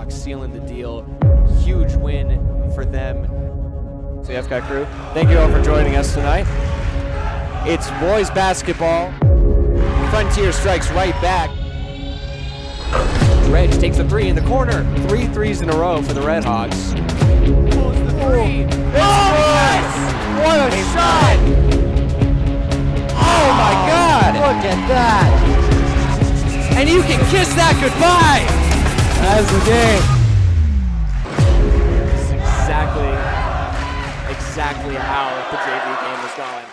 Redhawks sealing the deal. Huge win for them. So the FCAT crew, thank you all for joining us tonight. It's boys basketball. Frontier strikes right back. Dredge takes a three in the corner. 3 threes in a row for the Redhawks. Pulls the three. Yes! What a shot! Oh my God! Look at that! And you can kiss that goodbye! That's the game. This is exactly how the JV game was going.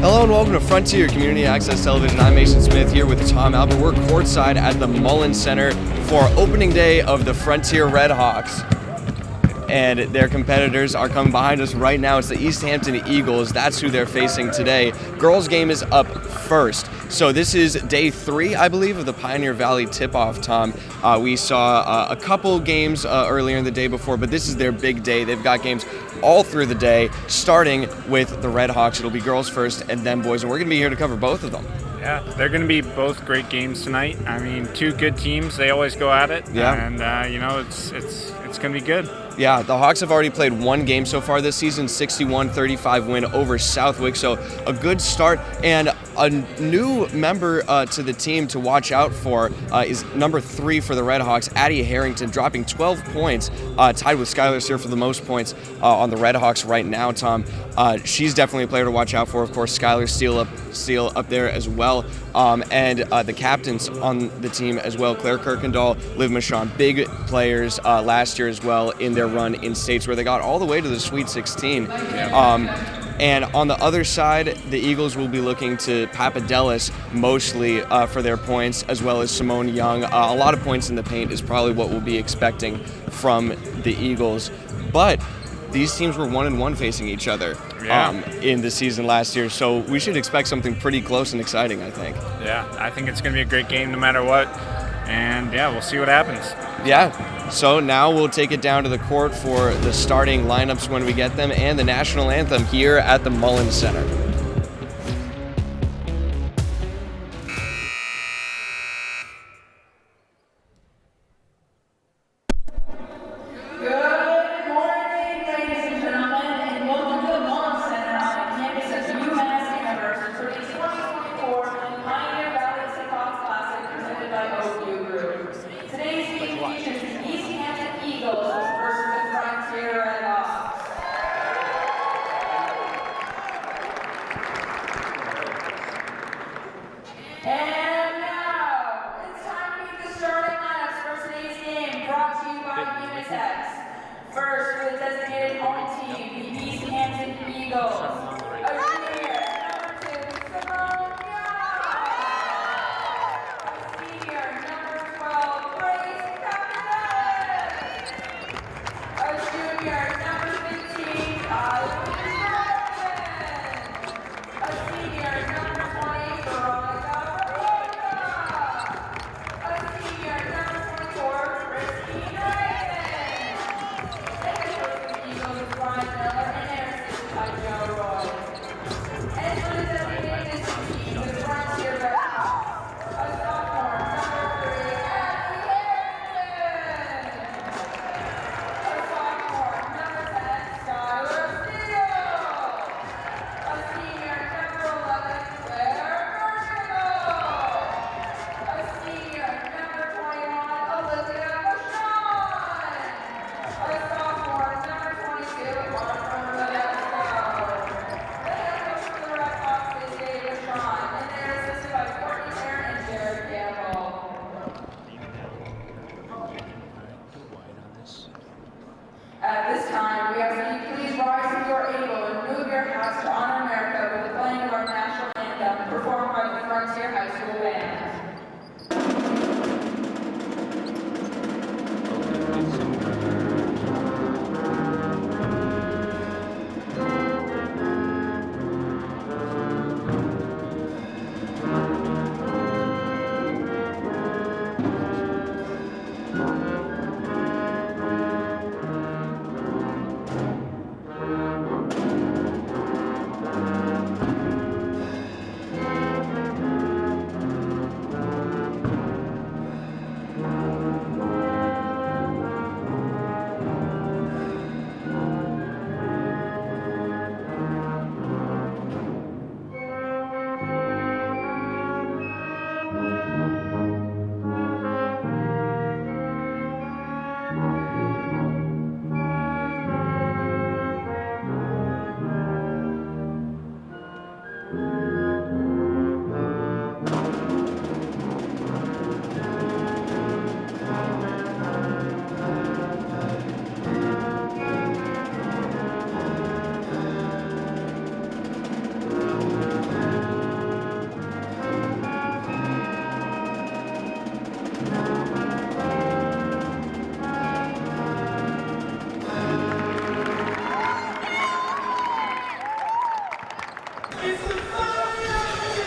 Hello and welcome to Frontier Community Access Television. I'm Mason Smith here with Tom Albert. We're courtside at the Mullins Center for opening day of the Frontier Redhawks. And their competitors are coming behind us right now. It's the Easthampton Eagles. That's who they're facing today. Girls game is up first. So this is day 3, I believe, of the Pioneer Valley tip-off, Tom. We saw a couple games earlier in the day before, but this is their big day. They've got games all through the day, starting with the Redhawks. It'll be girls first and then boys, and we're going to be here to cover both of them. Yeah, they're going to be both great games tonight. I mean, 2 good teams. They always go at it. Yeah. And, it's going to be good. Yeah, the Hawks have already played 1 game so far this season, 61-35 win over Southwick, so a good start. And a new member to the team to watch out for is number 3 for the Redhawks, Addie Harrington, dropping 12 points, tied with Skylar Sear for the most points on the Redhawks right now, Tom. She's definitely a player to watch out for. Of course, Skylar Steele up there as well. And the captains on the team as well, Claire Kirkendall, Liv Michon, big players last year as well in their run in states where they got all the way to the Sweet 16. And on the other side, the Eagles will be looking to Papadelis mostly for their points, as well as Simone Young. A lot of points in the paint is probably what we'll be expecting from the Eagles. But these teams were 1-1 facing each other in the season last year, so we should expect something pretty close and exciting, I think. Yeah, I think it's going to be a great game no matter what. And, yeah, we'll see what happens. Yeah, so now we'll take it down to the court for the starting lineups when we get them and the national anthem here at the Mullins Center.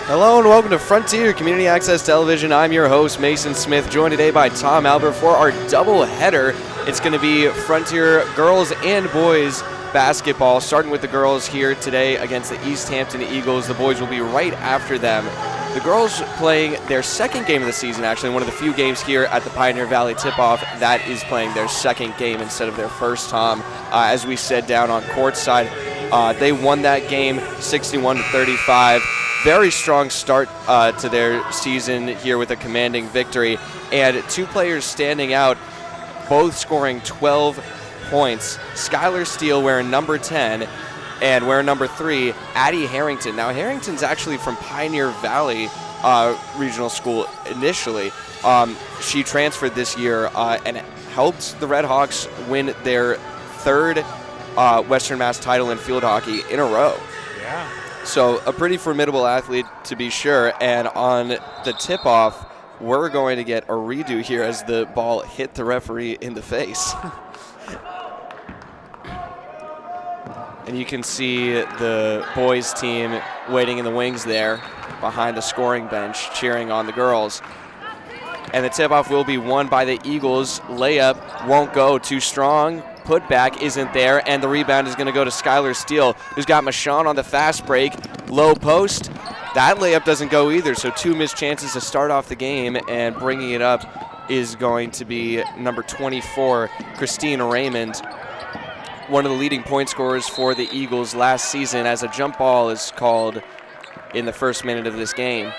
Hello and welcome to Frontier Community Access Television. I'm your host, Mason Smith, joined today by Tom Albert for our double header. It's going to be Frontier girls and boys basketball, starting with the girls here today against the Easthampton Eagles. The boys will be right after them. The girls playing their second game of the season, actually, one of the few games here at the Pioneer Valley Tip-Off that is playing their second game instead of their first, Tom. As we said down on courtside, they won that game 61-35. Very strong start to their season here with a commanding victory. And two players standing out, both scoring 12 points. Skylar Steele wearing number 10 and wearing number 3, Addie Harrington. Now, Harrington's actually from Pioneer Valley Regional School initially. She transferred this year and helped the Red Hawks win their third Western Mass title in field hockey in a row. Yeah. So a pretty formidable athlete to be sure, and on the tip-off, we're going to get a redo here as the ball hit the referee in the face. And you can see the boys team waiting in the wings there behind the scoring bench cheering on the girls. And the tip-off will be won by the Eagles. Layup won't go, too strong. Putback isn't there, and the rebound is going to go to Skylar Steele, who's got Michonne on the fast break. Low post. That layup doesn't go either, so two missed chances to start off the game, and bringing it up is going to be number 24, Christine Raymond, one of the leading point scorers for the Eagles last season, as a jump ball is called in the first minute of this game.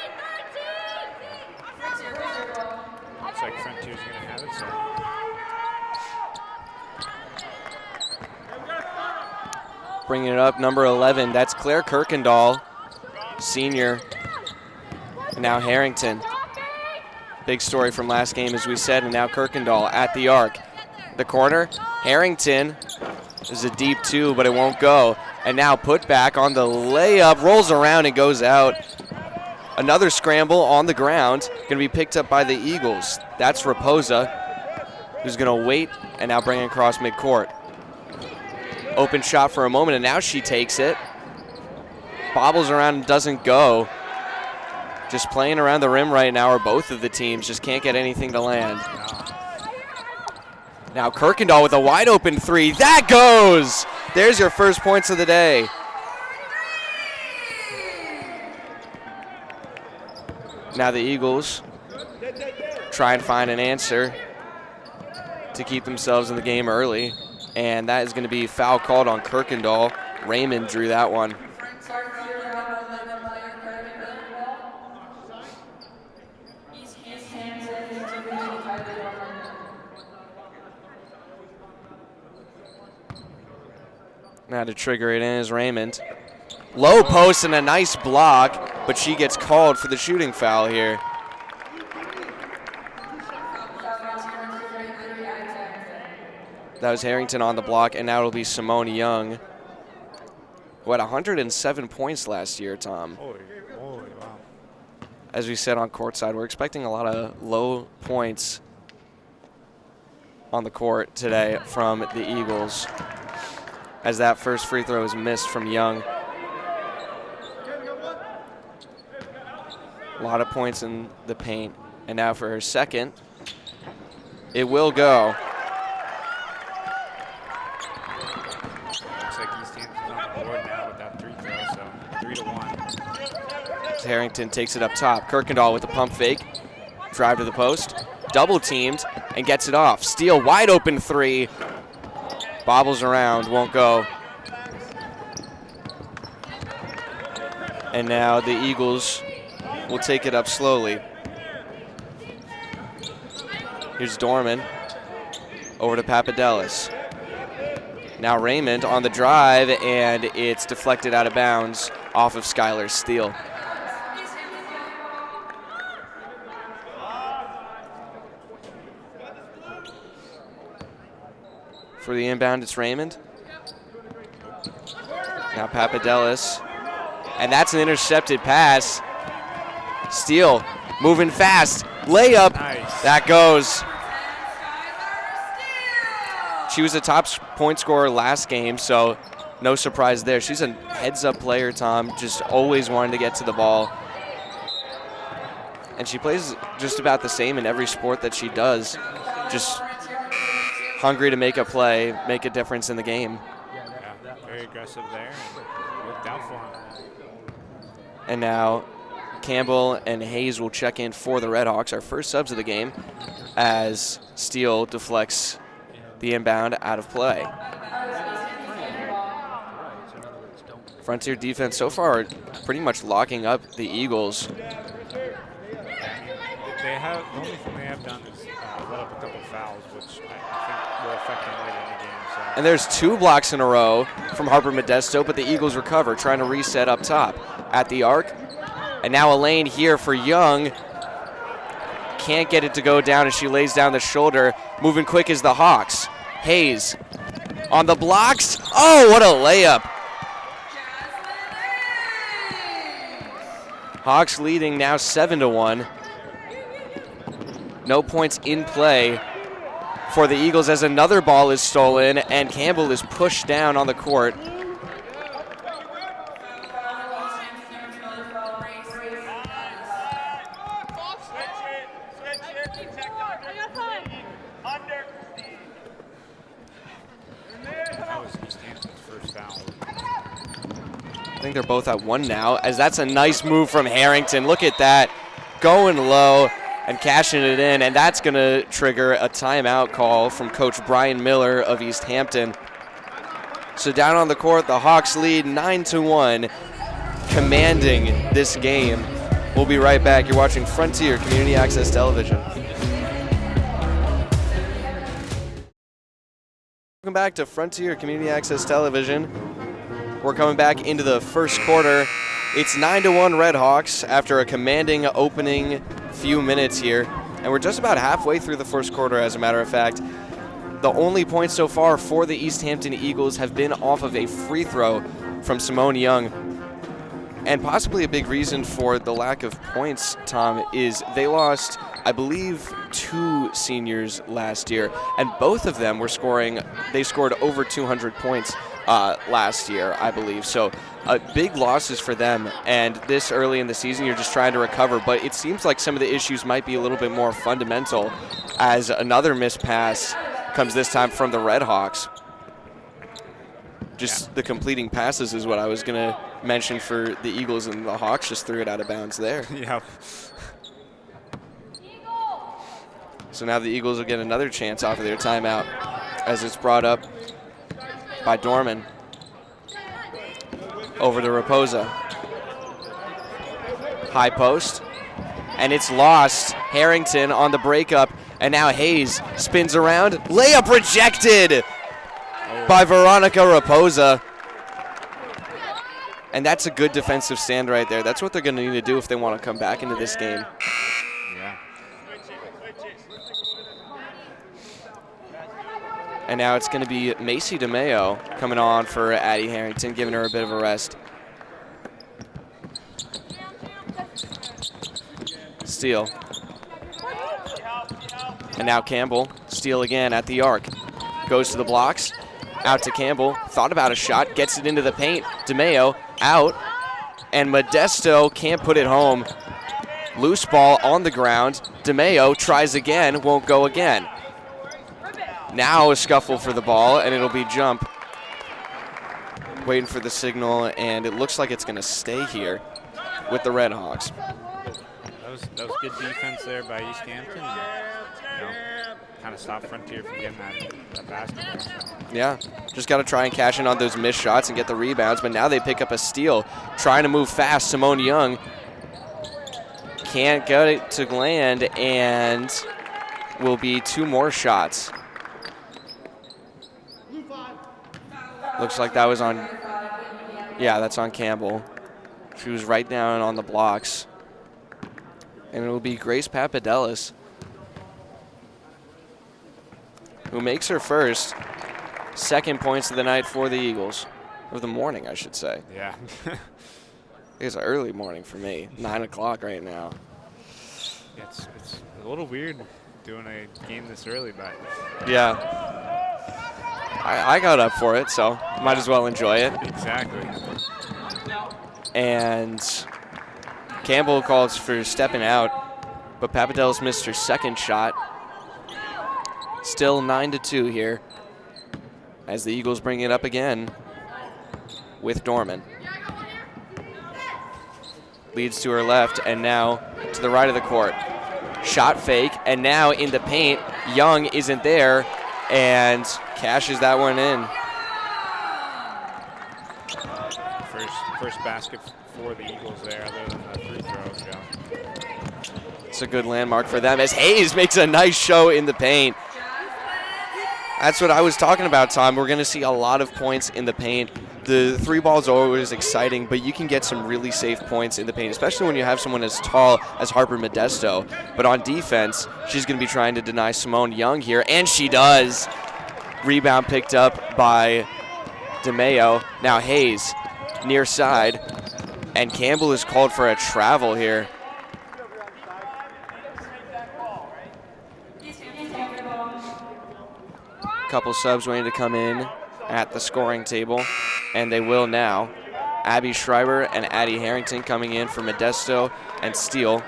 Looks like Frontier's going to have it, so. Bringing it up, number 11, that's Claire Kirkendall, senior. And now Harrington. Big story from last game, as we said, and now Kirkendall at the arc. The corner, Harrington. This is a deep two, but it won't go. And now put back on the layup, rolls around and goes out. Another scramble on the ground, going to be picked up by the Eagles. That's Raposa, who's going to wait and now bring it across midcourt. Open shot for a moment, and now she takes it. Bobbles around and doesn't go. Just playing around the rim right now are both of the teams. Just can't get anything to land. Now Kirkendall with a wide open three. That goes! There's your first points of the day. Now the Eagles try and find an answer to keep themselves in the game early. And that is going to be foul called on Kirkendall. Raymond drew that one. Now to trigger it in is Raymond. Low post and a nice block, but she gets called for the shooting foul here. That was Harrington on the block, and now it'll be Simone Young, who had 107 points last year, Tom. Holy, wow. As we said on courtside, we're expecting a lot of low points on the court today from the Eagles, as that first free throw is missed from Young. A lot of points in the paint. And now for her second, it will go. Looks like Easthampton's on the board now with that free throw, so 3-1. Harrington takes it up top. Kirkendall with the pump fake. Drive to the post. Double teamed and gets it off. Steele wide open three. Bobbles around, won't go. And now the Eagles will take it up slowly. Here's Dorman. Over to Papadelis. Now Raymond on the drive, and it's deflected out of bounds off of Skylar Steele. For the inbound, it's Raymond. Now Papadelis. And that's an intercepted pass. Steele moving fast. Layup. Nice. That goes. She was a top point scorer last game, so no surprise there. She's a heads-up player, Tom, just always wanting to get to the ball. and she plays just about the same in every sport that she does. Just hungry to make a play, make a difference in the game. Yeah, very aggressive there, and worked out for him. And now Campbell and Hayes will check in for the Redhawks, our first subs of the game, as Steele deflects the inbound out of play. Frontier defense so far pretty much locking up the Eagles. The only thing they have done is let up a couple fouls, which I think will affect them later in the game. So. And there's 2 blocks in a row from Harper Modesto, but the Eagles recover, trying to reset up top at the arc. And now a lane here for Young. Can't get it to go down as she lays down the shoulder. Moving quick is the Hawks. Hayes on the blocks. Oh, what a layup. Hawks leading now 7-1. No points in play for the Eagles as another ball is stolen and Campbell is pushed down on the court. That was Easthampton's first foul. I think they're both at 1 now, as that's a nice move from Harrington. Look at that, going low and cashing it in, and that's going to trigger a timeout call from Coach Brian Miller of Easthampton. So down on the court, the Hawks lead 9-1, commanding this game. We'll be right back. You're watching Frontier Community Access Television. Welcome back to Frontier Community Access Television. We're coming back into the first quarter. It's 9-1 Redhawks after a commanding opening few minutes here. And we're just about halfway through the first quarter, as a matter of fact. The only points so far for the Easthampton Eagles have been off of a free throw from Simone Young. And possibly a big reason for the lack of points, Tom, is they lost, I believe, 2 seniors last year. And both of them were scoring, they scored over 200 points last year, I believe. So big losses for them, and this early in the season you're just trying to recover, but it seems like some of the issues might be a little bit more fundamental as another missed pass comes this time from the Redhawks. Just the completing passes is what I was going to mention for the Eagles, and the Hawks just threw it out of bounds there. Yeah. So now the Eagles will get another chance off of their timeout as it's brought up by Dorman. Over to Raposa. High post. And it's lost. Harrington on the breakup. And now Hayes spins around. Layup rejected by Veronica Raposa. And that's a good defensive stand right there. That's what they're going to need to do if they want to come back into this game. Yeah. And now it's going to be Macy DeMeo coming on for Addie Harrington, giving her a bit of a rest. Steele. And now Campbell. Steele again at the arc. Goes to the blocks. Out to Campbell. Thought about a shot. Gets it into the paint. DeMeo out. And Modesto can't put it home. Loose ball on the ground. DeMeo tries again. Won't go again. Now a scuffle for the ball, and it'll be jump. Waiting for the signal, and it looks like it's going to stay here with the Redhawks. That was good defense there by Easthampton. Kind of stopped Frontier from getting that basketball. So. Yeah, just got to try and cash in on those missed shots and get the rebounds, but now they pick up a steal. Trying to move fast, Simone Young can't get it to land, and will be 2 more shots. Looks like that was on, yeah, that's on Campbell. She was right down on the blocks. And it will be Grace Papadelis who makes her first. Second points of the night for the Eagles. Of the morning, I should say. Yeah. It's an early morning for me. 9 o'clock right now. It's a little weird doing a game this early, but. Yeah. I got up for it, so might as well enjoy it. Exactly. And Campbell calls for stepping out but Papadelis missed her second shot. Still 9-2 here as the Eagles bring it up again with Dorman. Leads to her left and now to the right of the court. Shot fake, and now in the paint. Young isn't there and cashes that one in. First basket for the Eagles there, other than the free throws. Yeah. It's a good landmark for them as Hayes makes a nice show in the paint. That's what I was talking about, Tom. We're going to see a lot of points in the paint. The three balls are always exciting, but you can get some really safe points in the paint, especially when you have someone as tall as Harper Modesto. But on defense, she's going to be trying to deny Simone Young here, and she does. Rebound picked up by DeMeo. Now Hayes, near side, and Campbell is called for a travel here. Couple subs waiting to come in at the scoring table, and they will now. Abby Schreiber and Addie Harrington coming in for Modesto and Steele.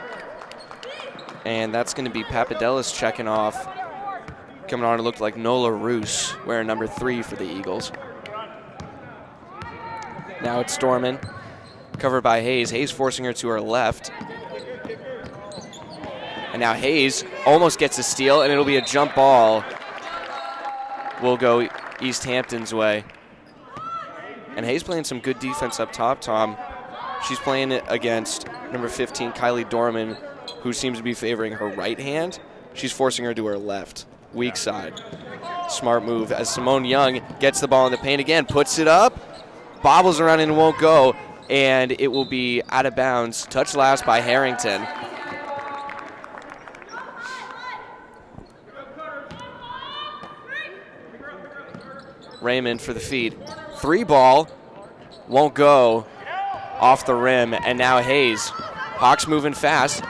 And that's going to be Papadelis checking off. Coming on, it looked like Nola Roos wearing number 3 for the Eagles. Now it's Dorman, covered by Hayes. Hayes forcing her to her left. And now Hayes almost gets a steal, and it'll be a jump ball. Will go Easthampton's way. And Hayes playing some good defense up top, Tom. She's playing it against number 15, Kylie Dorman, who seems to be favoring her right hand. She's forcing her to her left, weak side. Smart move as Simone Young gets the ball in the paint again, puts it up, bobbles around and won't go, and it will be out of bounds. Touch last by Harrington. Raymond for the feed. 3 ball, won't go, off the rim, and now Hayes. Hawks moving fast,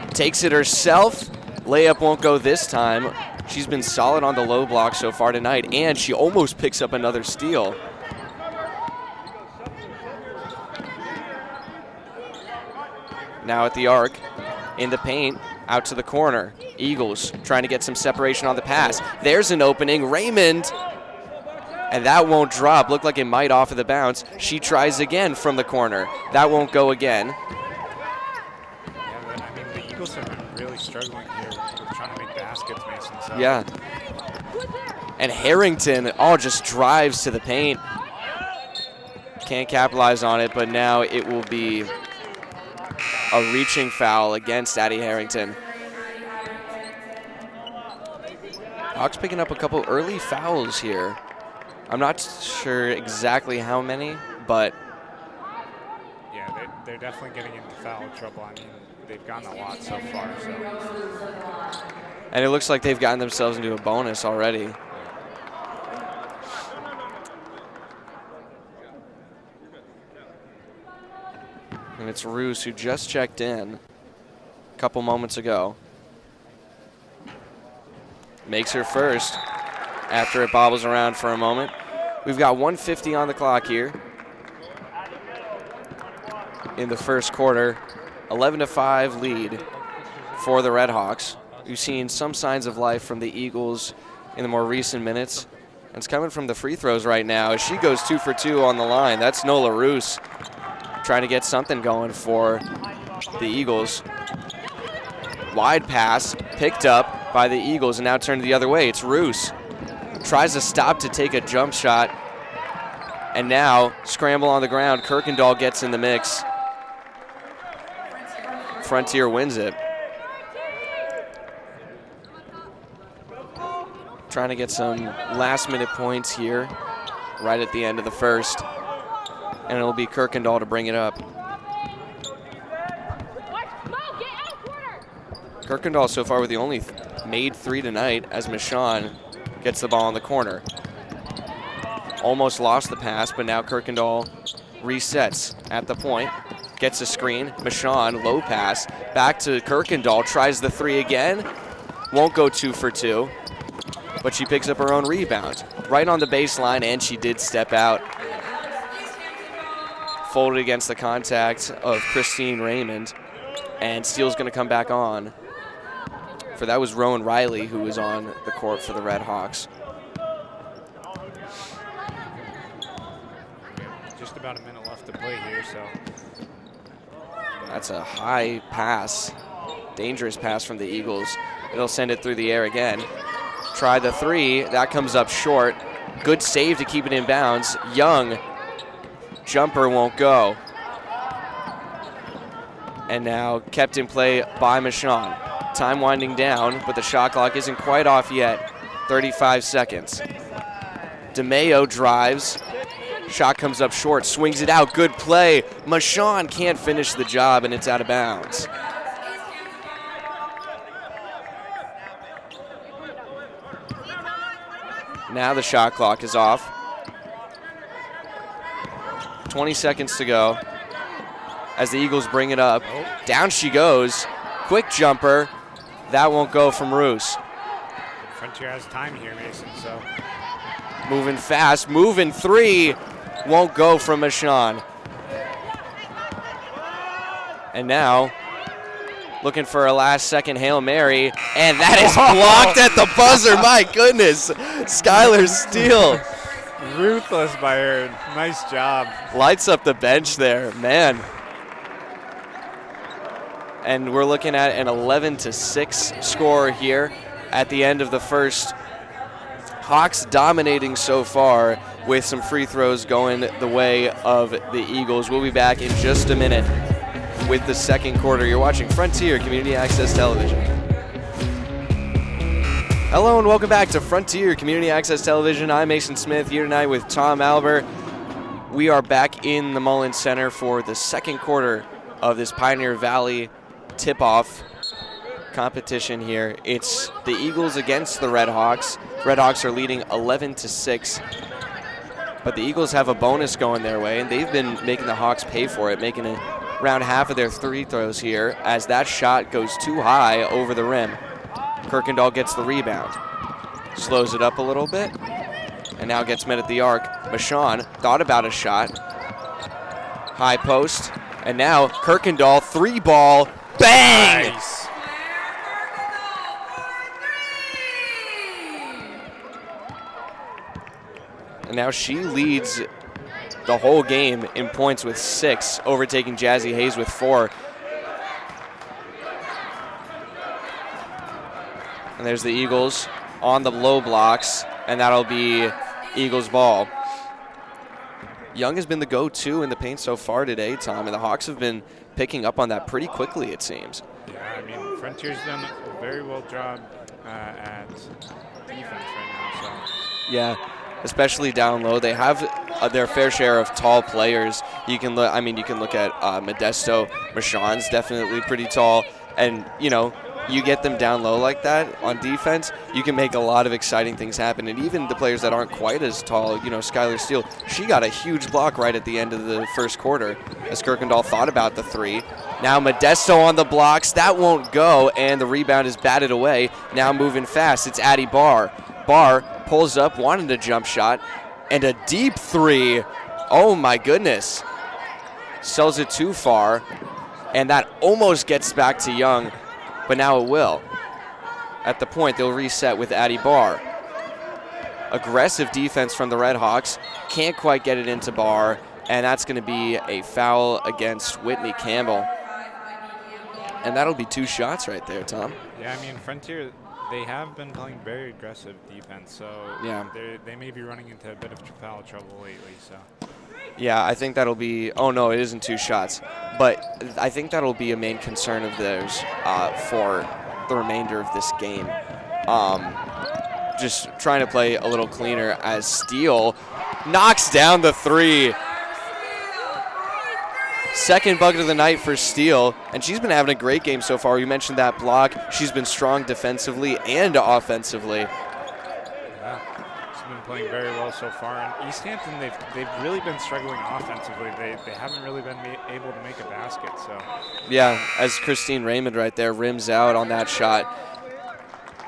takes it herself. Layup won't go this time. She's been solid on the low block so far tonight, and she almost picks up another steal. Now at the arc, in the paint, out to the corner. Eagles trying to get some separation on the pass. There's an opening, Raymond. And that won't drop. Looked like it might off of the bounce. She tries again from the corner. That won't go again. Yeah, I mean, the Eagles have been really struggling here with trying to make baskets, Mason. So. Yeah. And Harrington, just drives to the paint. Can't capitalize on it, but now it will be a reaching foul against Addie Harrington. Hawks picking up a couple early fouls here. I'm not sure exactly how many, but yeah, they're definitely getting into foul trouble. I mean, they've gotten a lot so far. So. And it looks like they've gotten themselves into a bonus already. And it's Roos who just checked in a couple moments ago. Makes her first after it bobbles around for a moment. We've got 1:50 on the clock here in the first quarter. 11-5 lead for the Red Hawks. We've seen some signs of life from the Eagles in the more recent minutes. And it's coming from the free throws right now as she goes 2 for 2 on the line. That's Nola Roos trying to get something going for the Eagles. Wide pass picked up by the Eagles and now turned the other way. It's Roos. Tries to stop to take a jump shot. And now scramble on the ground. Kirkendall gets in the mix. Frontier wins it. Trying to get some last minute points here right at the end of the first. And it'll be Kirkendall to bring it up. Kirkendall so far with the only made 3 tonight as Michon gets the ball in the corner. Almost lost the pass, but now Kirkendall resets at the point. Gets a screen. Michon, low pass. Back to Kirkendall. Tries the 3 again. Won't go 2 for 2. But she picks up her own rebound. Right on the baseline, and she did step out. Folded against the contact of Christine Raymond. And Steele's going to come back on. for that was Rowan Riley who was on the court for the Red Hawks. Just about a minute left to play here, so. That's a high pass, dangerous pass from the Eagles. It'll send it through the air again. Try the three, that comes up short. Good save to keep it in bounds. Young, jumper won't go. And now kept in play by Michon. Time winding down, but the shot clock isn't quite off yet. 35 seconds. DeMayo drives. Shot comes up short, swings it out. Good play. Michon can't finish the job, and it's out of bounds. Now the shot clock is off. 20 seconds to go as the Eagles bring it up. Down she goes. Quick jumper. That won't go from Roos. Frontier has time here, Mason, so. Moving fast, moving three. Won't go from Michon. And now, looking for a last-second Hail Mary, and that is blocked at the buzzer. My goodness. Skylar Steele. Ruthless by her. Nice job. Lights up the bench there, man. And we're looking at an 11-6 score here at the end of the first. Hawks dominating so far with some free throws going the way of the Eagles. We'll be back in just a minute with the second quarter. You're watching Frontier Community Access Television. Hello and welcome back to Frontier Community Access Television. I'm Mason Smith here tonight with Tom Albert. We are back in the Mullins Center for the second quarter of this Pioneer Valley tip-off competition here. It's the Eagles against the Red Hawks. Red Hawks are leading 11-6, but the Eagles have a bonus going their way, and they've been making the Hawks pay for it, making it around half of their free throws here as that shot goes too high over the rim. Kirkendall gets the rebound, slows it up a little bit, and now gets met at the arc. Michon thought about a shot, high post, and now Kirkendall, three ball, bang! Nice. And now she leads the whole game in points with 6, overtaking Jazzy Hayes with 4. And there's the Eagles on the low blocks, and that'll be Eagles ball. Young has been the go-to in the paint so far today, Tom, and the Hawks have been picking up on that pretty quickly, it seems. Yeah, I mean, Frontier's done a very well job at defense right now, so. Yeah, especially down low. They have their fair share of tall players. You can look. I mean, you can look at Modesto. Michon's definitely pretty tall, and you know, you get them down low like that on defense, you can make a lot of exciting things happen. And even the players that aren't quite as tall, you know, Skylar Steele, she got a huge block right at the end of the first quarter as Kirkendall thought about the three. Now Modesto on the blocks. That won't go, and the rebound is batted away. Now moving fast, it's Addie Barr. Barr pulls up, wanted a jump shot, and a deep three. Oh, my goodness. Sells it too far, and that almost gets back to Young, but now it will. At the point, they'll reset with Addie Barr. Aggressive defense from the Red Hawks. Can't quite get it into Barr, and that's going to be a foul against Whitney Campbell. And that'll be 2 shots right there, Tom. Yeah, I mean, Frontier, they have been playing very aggressive defense, so yeah, they may be running into a bit of foul trouble lately. So. Yeah, I think that'll be, oh no, it isn't 2 shots. But I think that'll be a main concern of theirs for the remainder of this game. Just trying to play a little cleaner as Steele knocks down the 3. Second bucket of the night for Steele, and she's been having a great game so far. You mentioned that block. She's been strong defensively and offensively. Yeah, she's been playing very well so far. And Easthampton, they've really been struggling offensively. They haven't really been able to make a basket. So. Yeah, as Christine Raymond right there rims out on that shot.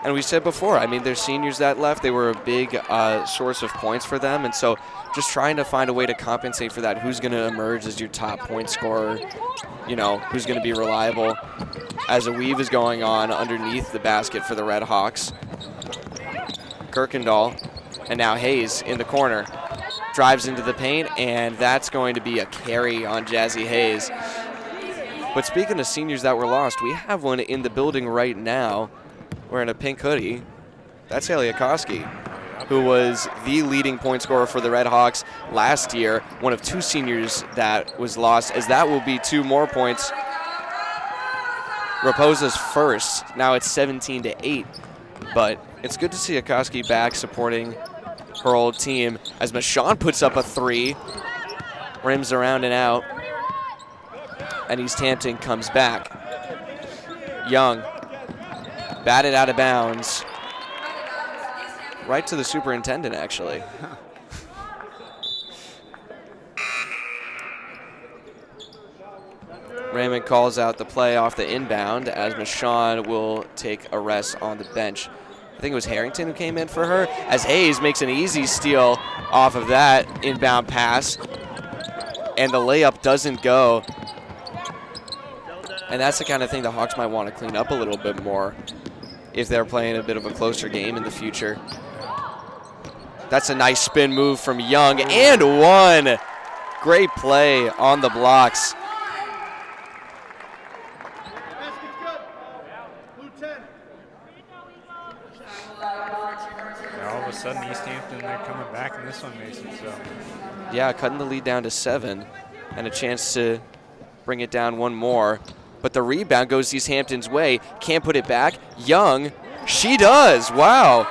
And we said before, I mean, there's seniors that left. They were a big source of points for them. And so just trying to find a way to compensate for that. Who's going to emerge as your top point scorer? You know, who's going to be reliable as a weave is going on underneath the basket for the Red Hawks. Kirkendall, and now Hayes in the corner. Drives into the paint, and that's going to be a carry on Jazzy Hayes. But speaking of seniors that were lost, we have one in the building right now wearing a pink hoodie. That's Haley Akoski, who was the leading point scorer for the Red Hawks last year, one of 2 seniors that was lost, as that will be 2 more points. Raposa's first. Now it's 17-8, but it's good to see Akoski back supporting her old team as Michon puts up a 3, rims around and out, and Easthampton comes back. Young, batted out of bounds, right to the superintendent, actually. Raymond calls out the play off the inbound as Michon will take a rest on the bench. I think it was Harrington who came in for her, as Hayes makes an easy steal off of that inbound pass, and the layup doesn't go. And that's the kind of thing the Hawks might want to clean up a little bit more if they're playing a bit of a closer game in the future. That's a nice spin move from Young, and one. Great play on the blocks. All of a sudden, Easthampton, they're coming back in this one, Mason. So. Yeah, cutting the lead down to 7, and a chance to bring it down one more. But the rebound goes Easthampton's way. Can't put it back. Young, she does. Wow.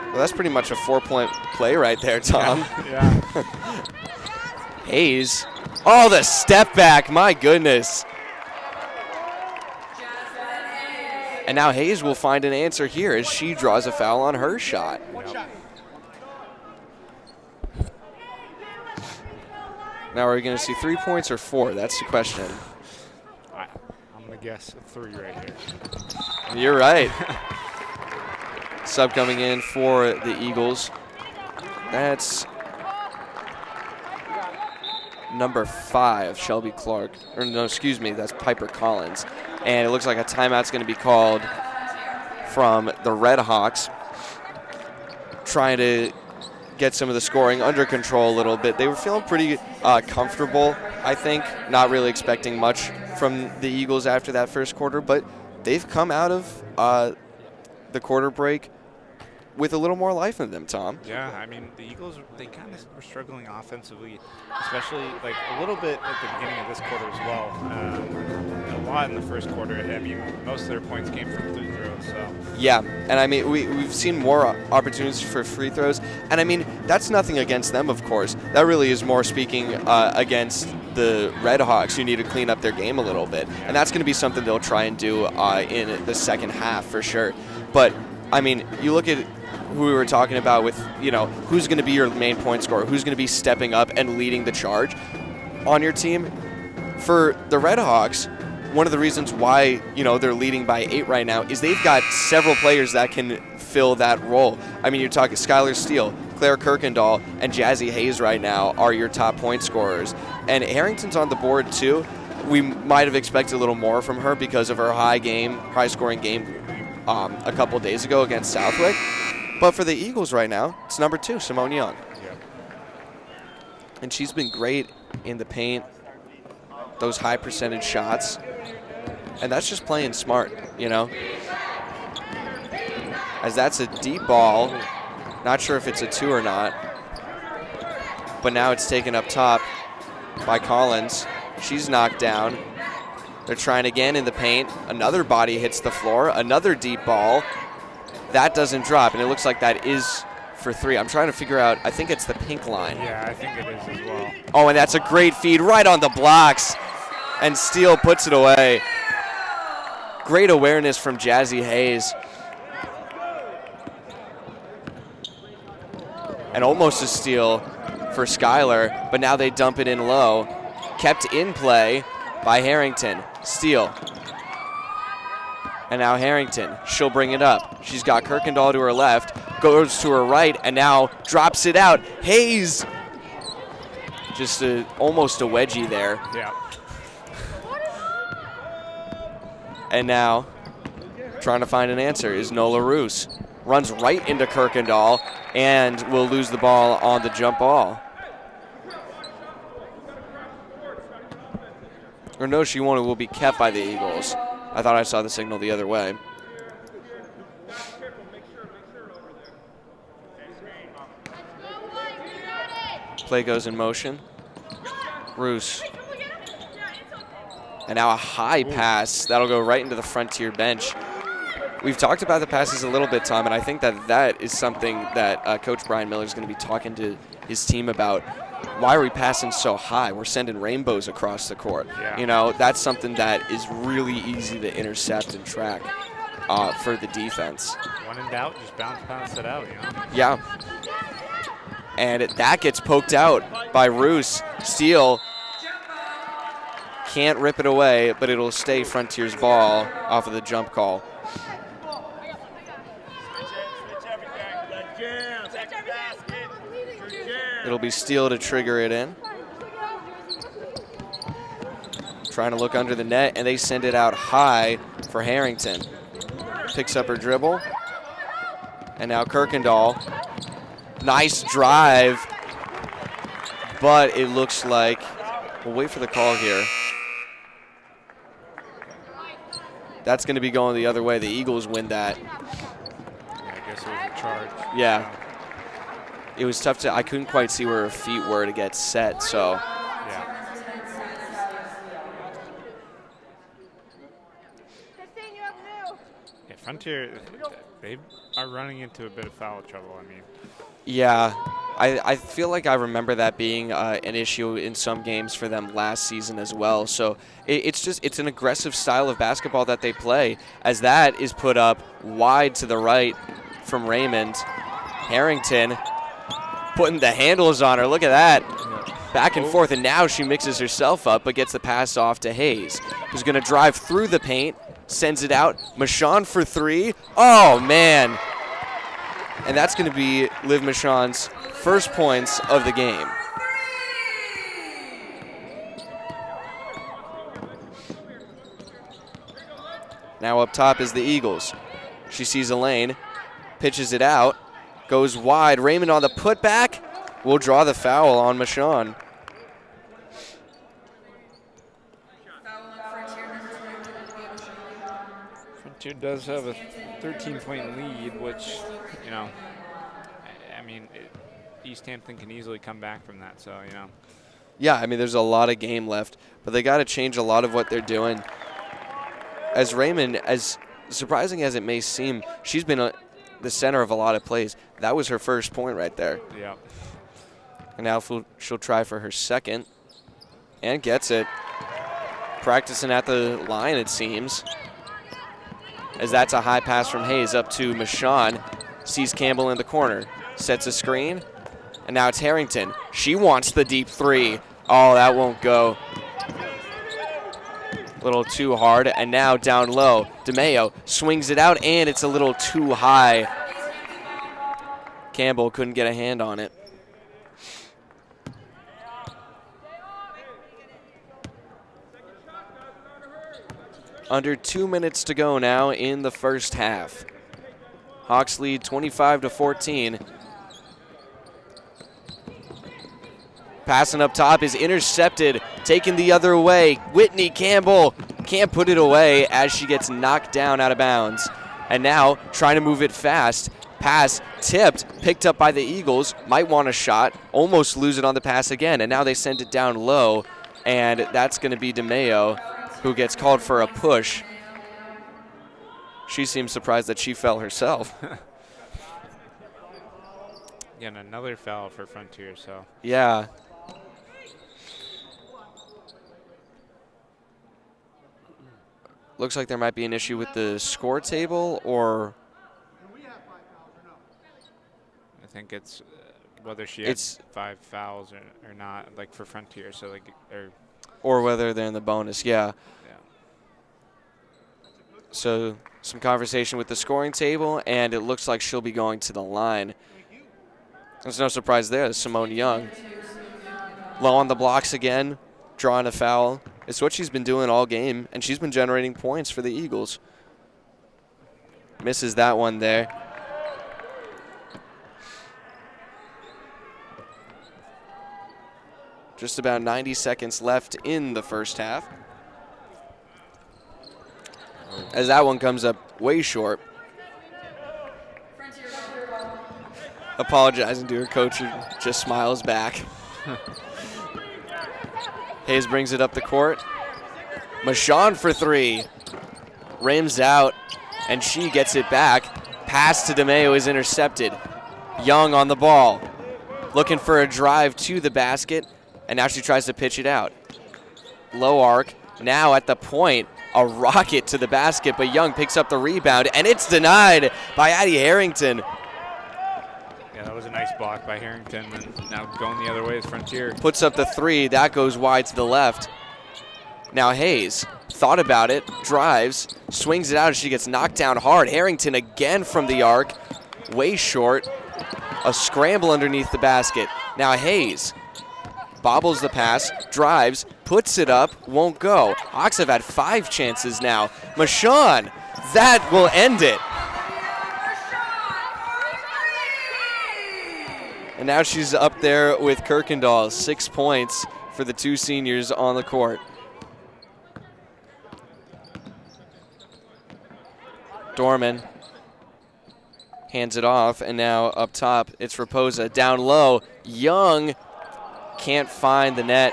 Well, that's pretty much a 4-point play right there, Tom. Yeah. Hayes. Oh, the step back. My goodness. And now Hayes will find an answer here as she draws a foul on her shot. Yep. Now, are we going to see 3 points or 4? That's the question. I'm going to guess 3 right here. You're right. Sub coming in for the Eagles. That's number 5, Shelby Clark. Or no, excuse me, that's Piper Collins. And it looks like a timeout's going to be called from the Red Hawks, trying to get some of the scoring under control a little bit. They were feeling pretty comfortable, I think, not really expecting much from the Eagles after that first quarter, but they've come out of the quarter break with a little more life in them, Tom. Yeah, I mean, the Eagles, they kind of were struggling offensively, especially like a little bit at the beginning of this quarter as well. A lot in the first quarter. I mean, most of their points came from free throws. So. Yeah, and I mean, we've seen more opportunities for free throws, and I mean, that's nothing against them, of course. That really is more speaking against the Red Hawks, who need to clean up their game a little bit, and that's going to be something they'll try and do in the second half for sure. But I mean, you look at who we were talking about with, you know, who's going to be your main point scorer, who's going to be stepping up and leading the charge on your team. For the Red Hawks, one of the reasons why, you know, they're leading by 8 right now is they've got several players that can fill that role. I mean, you're talking Skylar Steele, Claire Kirkendall, and Jazzy Hayes right now are your top point scorers. And Harrington's on the board too. We might have expected a little more from her because of her high scoring game a couple days ago against Southwick. But for the Eagles right now, it's number 2, Simone Young. Yeah. And she's been great in the paint, those high percentage shots. And that's just playing smart, you know. As that's a deep ball. Not sure if it's a 2 or not. But now it's taken up top by Collins. She's knocked down. They're trying again in the paint. Another body hits the floor. Another deep ball. That doesn't drop, and it looks like that is for 3. I'm trying to figure out, I think it's the pink line. Yeah, I think it is as well. Oh, and that's a great feed right on the blocks. And Steele puts it away. Great awareness from Jazzy Hayes. And almost a steal for Skylar, but now they dump it in low. Kept in play, by Harrington. Steal. And now Harrington, she'll bring it up. She's got Kirkendall to her left, goes to her right, and now drops it out. Hayes, just almost a wedgie there. Yeah. And now, trying to find an answer is Nola Roos. Runs right into Kirkendall and will lose the ball on the jump ball. Or no, she won't. It will be kept by the Eagles. I thought I saw the signal the other way. Play goes in motion. Roos. And now a high pass. That'll go right into the Frontier bench. We've talked about the passes a little bit, Tom, and I think that is something that Coach Brian Miller is going to be talking to his team about. Why are we passing so high? We're sending rainbows across the court. Yeah. You know, that's something that is really easy to intercept and track for the defense. When in doubt, just bounce it out, you know? Yeah. And that gets poked out by Roos. Steele can't rip it away, but it'll stay Frontier's ball off of the jump call. It'll be Steele to trigger it in. Trying to look under the net, and they send it out high for Harrington. Picks up her dribble. And now Kirkendall. Nice drive. But it looks like, we'll wait for the call here. That's going to be going the other way. The Eagles win that. Yeah, I guess it was a charge. Yeah. It was tough I couldn't quite see where her feet were to get set, so. Yeah. Yeah, Frontier, they are running into a bit of foul trouble, I mean. Yeah, I feel like I remember that being an issue in some games for them last season as well. So it's an aggressive style of basketball that they play, as that is put up wide to the right from Raymond. Harrington putting the handles on her. Look at that. Back and forth, and now she mixes herself up but gets the pass off to Hayes, who's going to drive through the paint, sends it out. Michon for three. Oh, man. And that's going to be Liv Michon's first points of the game. Now up top is the Eagles. She sees a lane, pitches it out, goes wide. Raymond on the putback will draw the foul on Michon. Frontier does have a 13-point lead, which, you know, I mean, Easthampton can easily come back from that, so, you know. Yeah, I mean, there's a lot of game left, but they got to change a lot of what they're doing. As Raymond, as surprising as it may seem, she's been the center of a lot of plays. That was her first point right there. Yeah. And now she'll try for her second and gets it. Practicing at the line, it seems. As that's a high pass from Hayes up to Michon. Sees Campbell in the corner. Sets a screen. And now it's Harrington. She wants the deep three. Oh, that won't go. A little too hard. And now down low. DeMeo swings it out, and it's a little too high. Campbell couldn't get a hand on it. Under 2 minutes to go now in the first half. Hawks lead 25-14. Passing up top is intercepted, taken the other way. Whitney Campbell can't put it away as she gets knocked down out of bounds. And now trying to move it fast. Pass tipped, picked up by the Eagles. Might want a shot, almost lose it on the pass again. And now they send it down low, and that's going to be DeMeo, who gets called for a push. She seems surprised that she fell herself. Yeah, and another foul for Frontier, so. Yeah. Looks like there might be an issue with the score table, or I think it's whether she has 5 fouls or not, like for Frontier. So like, Or whether they're in the bonus, yeah. Yeah. So some conversation with the scoring table, and it looks like she'll be going to the line. There's no surprise there. Simone Young. Low on the blocks again, drawing a foul. It's what she's been doing all game, and she's been generating points for the Eagles. Misses that one there. Just about 90 seconds left in the first half. As that one comes up way short. Apologizing to her coach, who just smiles back. Hayes brings it up the court. Michon for three. Rims out, and she gets it back. Pass to DeMeo is intercepted. Young on the ball. Looking for a drive to the basket, and now she tries to pitch it out. Low arc. Now at the point, a rocket to the basket, but Young picks up the rebound, and it's denied by Addie Harrington. Yeah, that was a nice block by Harrington, and now going the other way is Frontier. Puts up the three. That goes wide to the left. Now Hayes thought about it, drives, swings it out as she gets knocked down hard. Harrington again from the arc, way short. A scramble underneath the basket. Now Hayes bobbles the pass, drives, puts it up, won't go. Hawks have had 5 chances now. Michon, that will end it. And now she's up there with Kirkendall, 6 points for the 2 seniors on the court. Dorman hands it off, and now up top, it's Raposa. Down low, Young can't find the net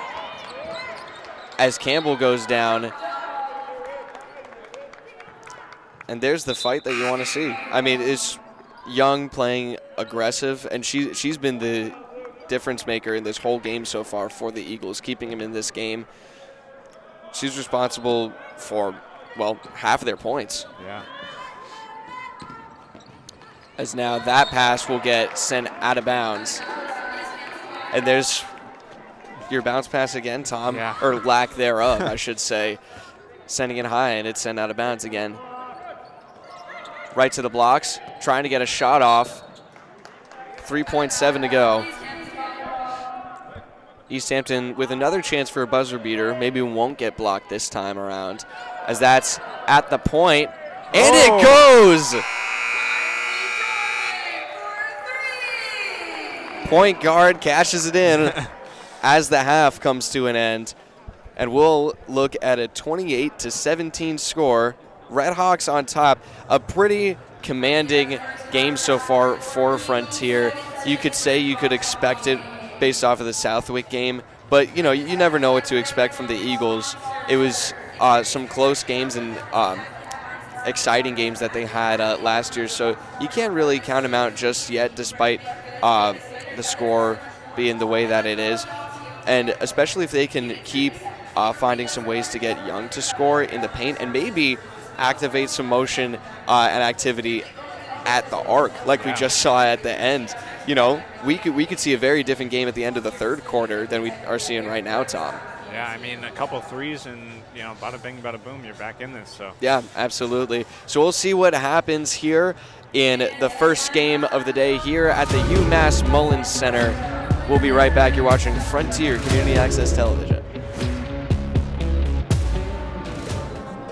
as Campbell goes down. And there's the fight that you want to see. I mean, it's Young playing aggressive, and she's been the difference maker in this whole game so far for the Eagles, keeping them in this game. She's responsible for, well, half of their points. Yeah. As now that pass will get sent out of bounds. And there's your bounce pass again, Tom, Yeah. or lack thereof, I should say. Sending it high, and it's sent out of bounds again. Right to the blocks, trying to get a shot off. 3.7 to go. Easthampton with another chance for a buzzer beater. Maybe won't get blocked this time around, as that's at the point, and it goes! Point guard cashes it in as the half comes to an end. And we'll look at a 28-17 score. Red Hawks on top. A pretty commanding game so far for Frontier. You could say you could expect it based off of the Southwick game, but you know, you never know what to expect from the Eagles. It was some close games and exciting games that they had last year, so you can't really count them out just yet, despite the score being the way that it is. And especially if they can keep finding some ways to get Young to score in the paint and maybe activate some motion and activity at the arc like we just saw at the end. You know, we could see a very different game at the end of the third quarter than we are seeing right now, Tom. Yeah, I mean, a couple threes and, you know, bada bing, bada boom, you're back in this. So Yeah, absolutely. So we'll see what happens here in the first game of the day here at the UMass Mullins Center. We'll be right back. You're watching Frontier Community Access Television.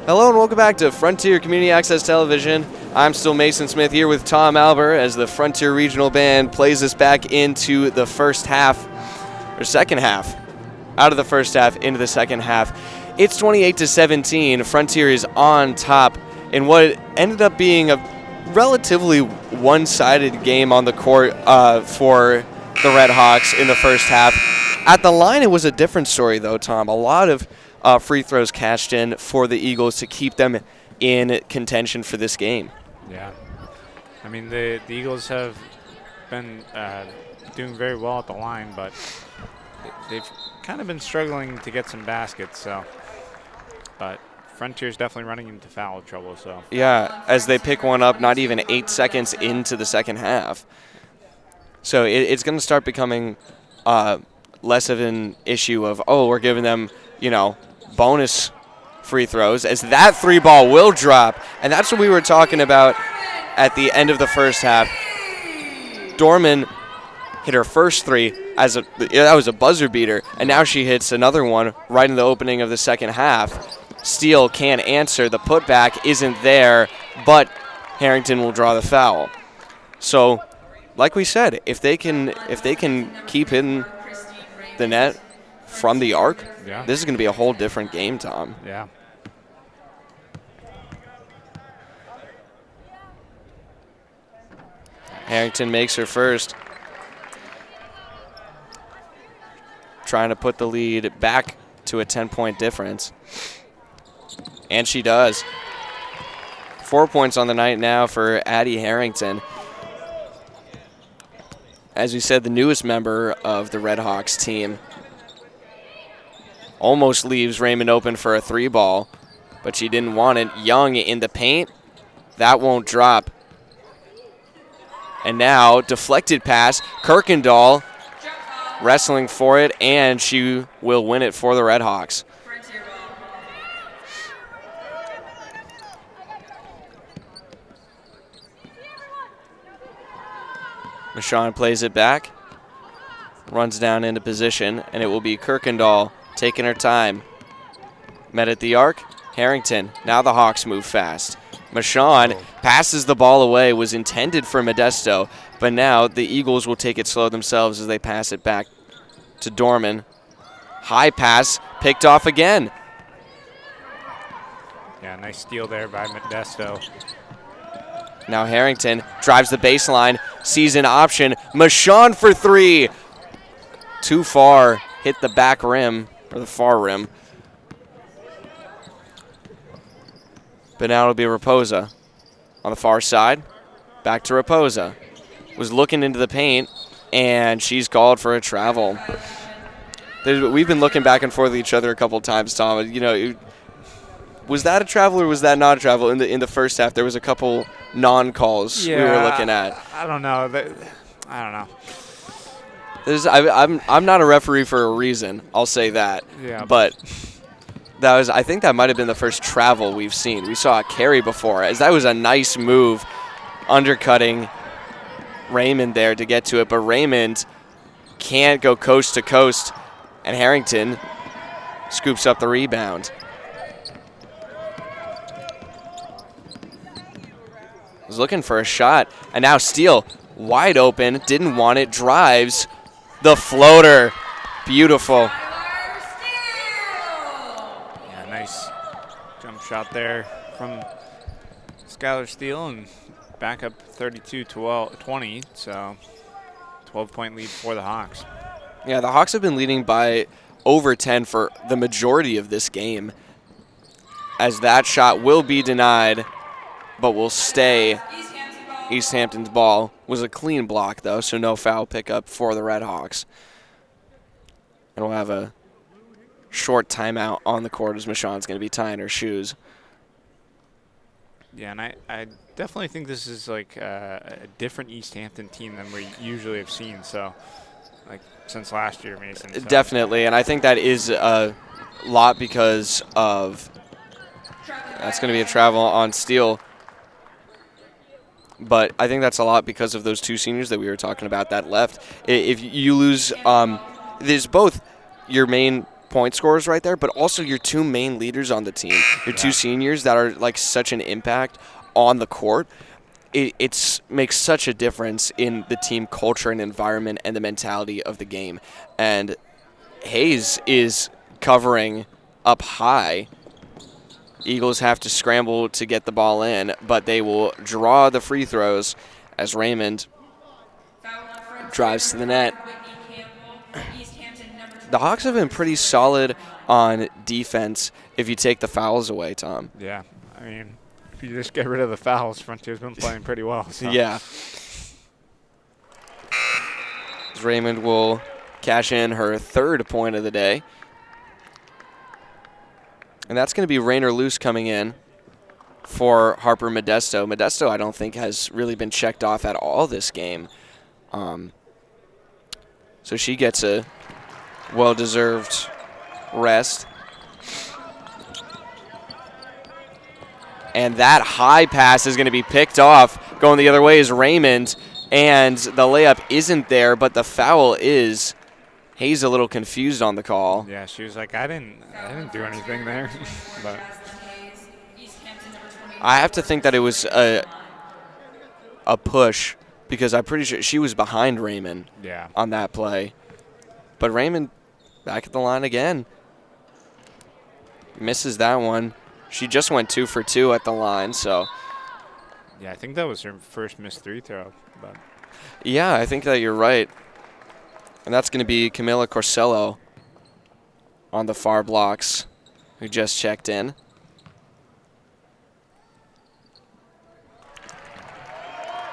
Hello and welcome back to Frontier Community Access Television. I'm still Mason Smith here with Tom Albert as the Frontier Regional Band plays us back into the first half, or second half, out of the first half into the second half. It's 28-17. Frontier is on top in what ended up being a relatively one-sided game on the court for the Red Hawks in the first half. At the line, it was a different story, though, Tom. A lot of free throws cashed in for the Eagles to keep them in contention for this game. yeah, I mean, the Eagles have been doing very well at the line, but they've kind of been struggling to get some baskets. So, but Frontier's definitely running into foul trouble. So Yeah, as they pick one up not even 8 seconds into the second half. So it's going to start becoming less of an issue of, oh, we're giving them, bonus free throws, as that 3 ball will drop. And that's what we were talking about at the end of the first half. Dorman hit her first 3 that was a buzzer beater, and now she hits another one right in the opening of the second half. Steele can't answer. The putback isn't there, but Harrington will draw the foul. So, like we said, if they can keep hitting the net from the arc, this is going to be a whole different game, Tom. Yeah. Harrington makes her first. Trying to put the lead back to a 10-point difference. And she does. 4 points on the night now for Addie Harrington. As we said, the newest member of the Red Hawks team. Almost leaves Raymond open for a 3 ball, but she didn't want it. Young in the paint. That won't drop. And now, deflected pass. Kirkendall wrestling for it, and she will win it for the Red Hawks. Michon plays it back, runs down into position, and it will be Kirkendall taking her time. Met at the arc, Harrington. Now the Hawks move fast. Michon passes the ball away, was intended for Modesto, but now the Eagles will take it slow themselves as they pass it back to Dorman. High pass, picked off again. Yeah, nice steal there by Modesto. Now Harrington drives the baseline, sees an option. Michon for 3. Too far, hit the back rim, or the far rim. But now it'll be Raposa on the far side. Back to Raposa. Was looking into the paint, and she's called for a travel. We've been looking back and forth with each other a couple times, Tom. Was that a travel or was that not a travel? In the first half, there was a couple non-calls we were looking at. I don't know. I don't know. I'm not a referee for a reason. I'll say that. Yeah. But I think that might have been the first travel we've seen. We saw a carry before, as that was a nice move, undercutting Raymond there to get to it. But Raymond can't go coast to coast, and Harrington scoops up the rebound. Was looking for a shot, and now Steele wide open, didn't want it, drives the floater. Beautiful. Yeah, nice jump shot there from Skylar Steele, and back up 32-20, so 12-point lead for the Hawks. Yeah, the Hawks have been leading by over 10 for the majority of this game, as that shot will be denied, but will stay Easthampton's ball. Was a clean block, though, so no foul pickup for the Red Hawks. And we'll have a short timeout on the court as Michon's going to be tying her shoes. Yeah, and I definitely think this is like a different Easthampton team than we usually have seen, so like since last year, Mason. So. Definitely, and I think that is a lot because of that's going to be a travel on Steele. But I think that's a lot because of those 2 seniors that we were talking about that left. If you lose, there's both your main point scorers right there, but also your 2 main leaders on the team. Your 2 seniors that are like such an impact on the court. It makes such a difference in the team culture and environment and the mentality of the game. And Hayes is covering up high. Eagles have to scramble to get the ball in, but they will draw the free throws as Raymond drives to the net. The Hawks have been pretty solid on defense if you take the fouls away, Tom. Yeah, I mean, if you just get rid of the fouls, Frontier's been playing pretty well. So. Yeah. Raymond will cash in her 3rd point of the day. And that's going to be Rainer Luce coming in for Harper Modesto. Modesto, I don't think, has really been checked off at all this game. So she gets a well-deserved rest. And that high pass is going to be picked off. Going the other way is Raymond, and the layup isn't there, but the foul is. Hayes a little confused on the call. Yeah, she was like, I didn't do anything there. But I have to think that it was a push because I'm pretty sure she was behind Raymond on that play. But Raymond back at the line again. Misses that one. She just went 2 for 2 at the line, so. Yeah, I think that was her first missed free throw. But yeah, I think that you're right. And that's going to be Camila Corsello on the far blocks, who just checked in.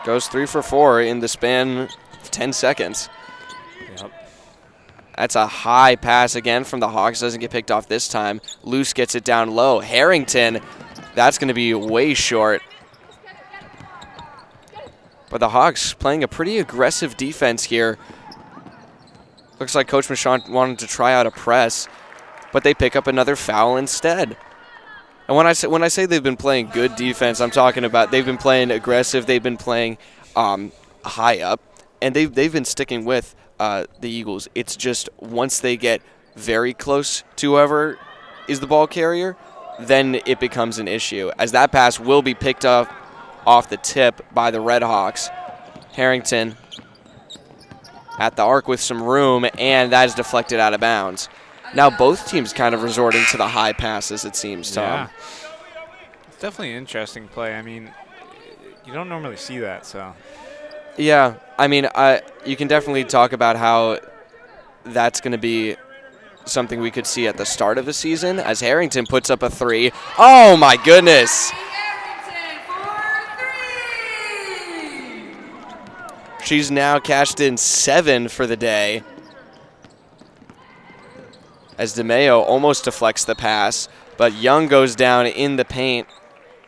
Goes 3 for 4 in the span of 10 seconds. Yep. That's a high pass again from the Hawks. Doesn't get picked off this time. Luce gets it down low. Harrington, that's going to be way short. But the Hawks playing a pretty aggressive defense here. Looks like Coach Michon wanted to try out a press, but they pick up another foul instead. And when I say they've been playing good defense, I'm talking about they've been playing aggressive. They've been playing high up, and they've been sticking with the Eagles. It's just once they get very close to whoever is the ball carrier, then it becomes an issue, as that pass will be picked up off the tip by the Red Hawks. Harrington at the arc with some room, and that is deflected out of bounds. Now both teams kind of resorting to the high passes, it seems, Tom. Yeah. It's definitely an interesting play. I mean, you don't normally see that, so. Yeah, I mean, you can definitely talk about how that's going to be something we could see at the start of the season as Harrington puts up a 3. Oh, my goodness. She's now cashed in 7 for the day. As DeMeo almost deflects the pass, but Young goes down in the paint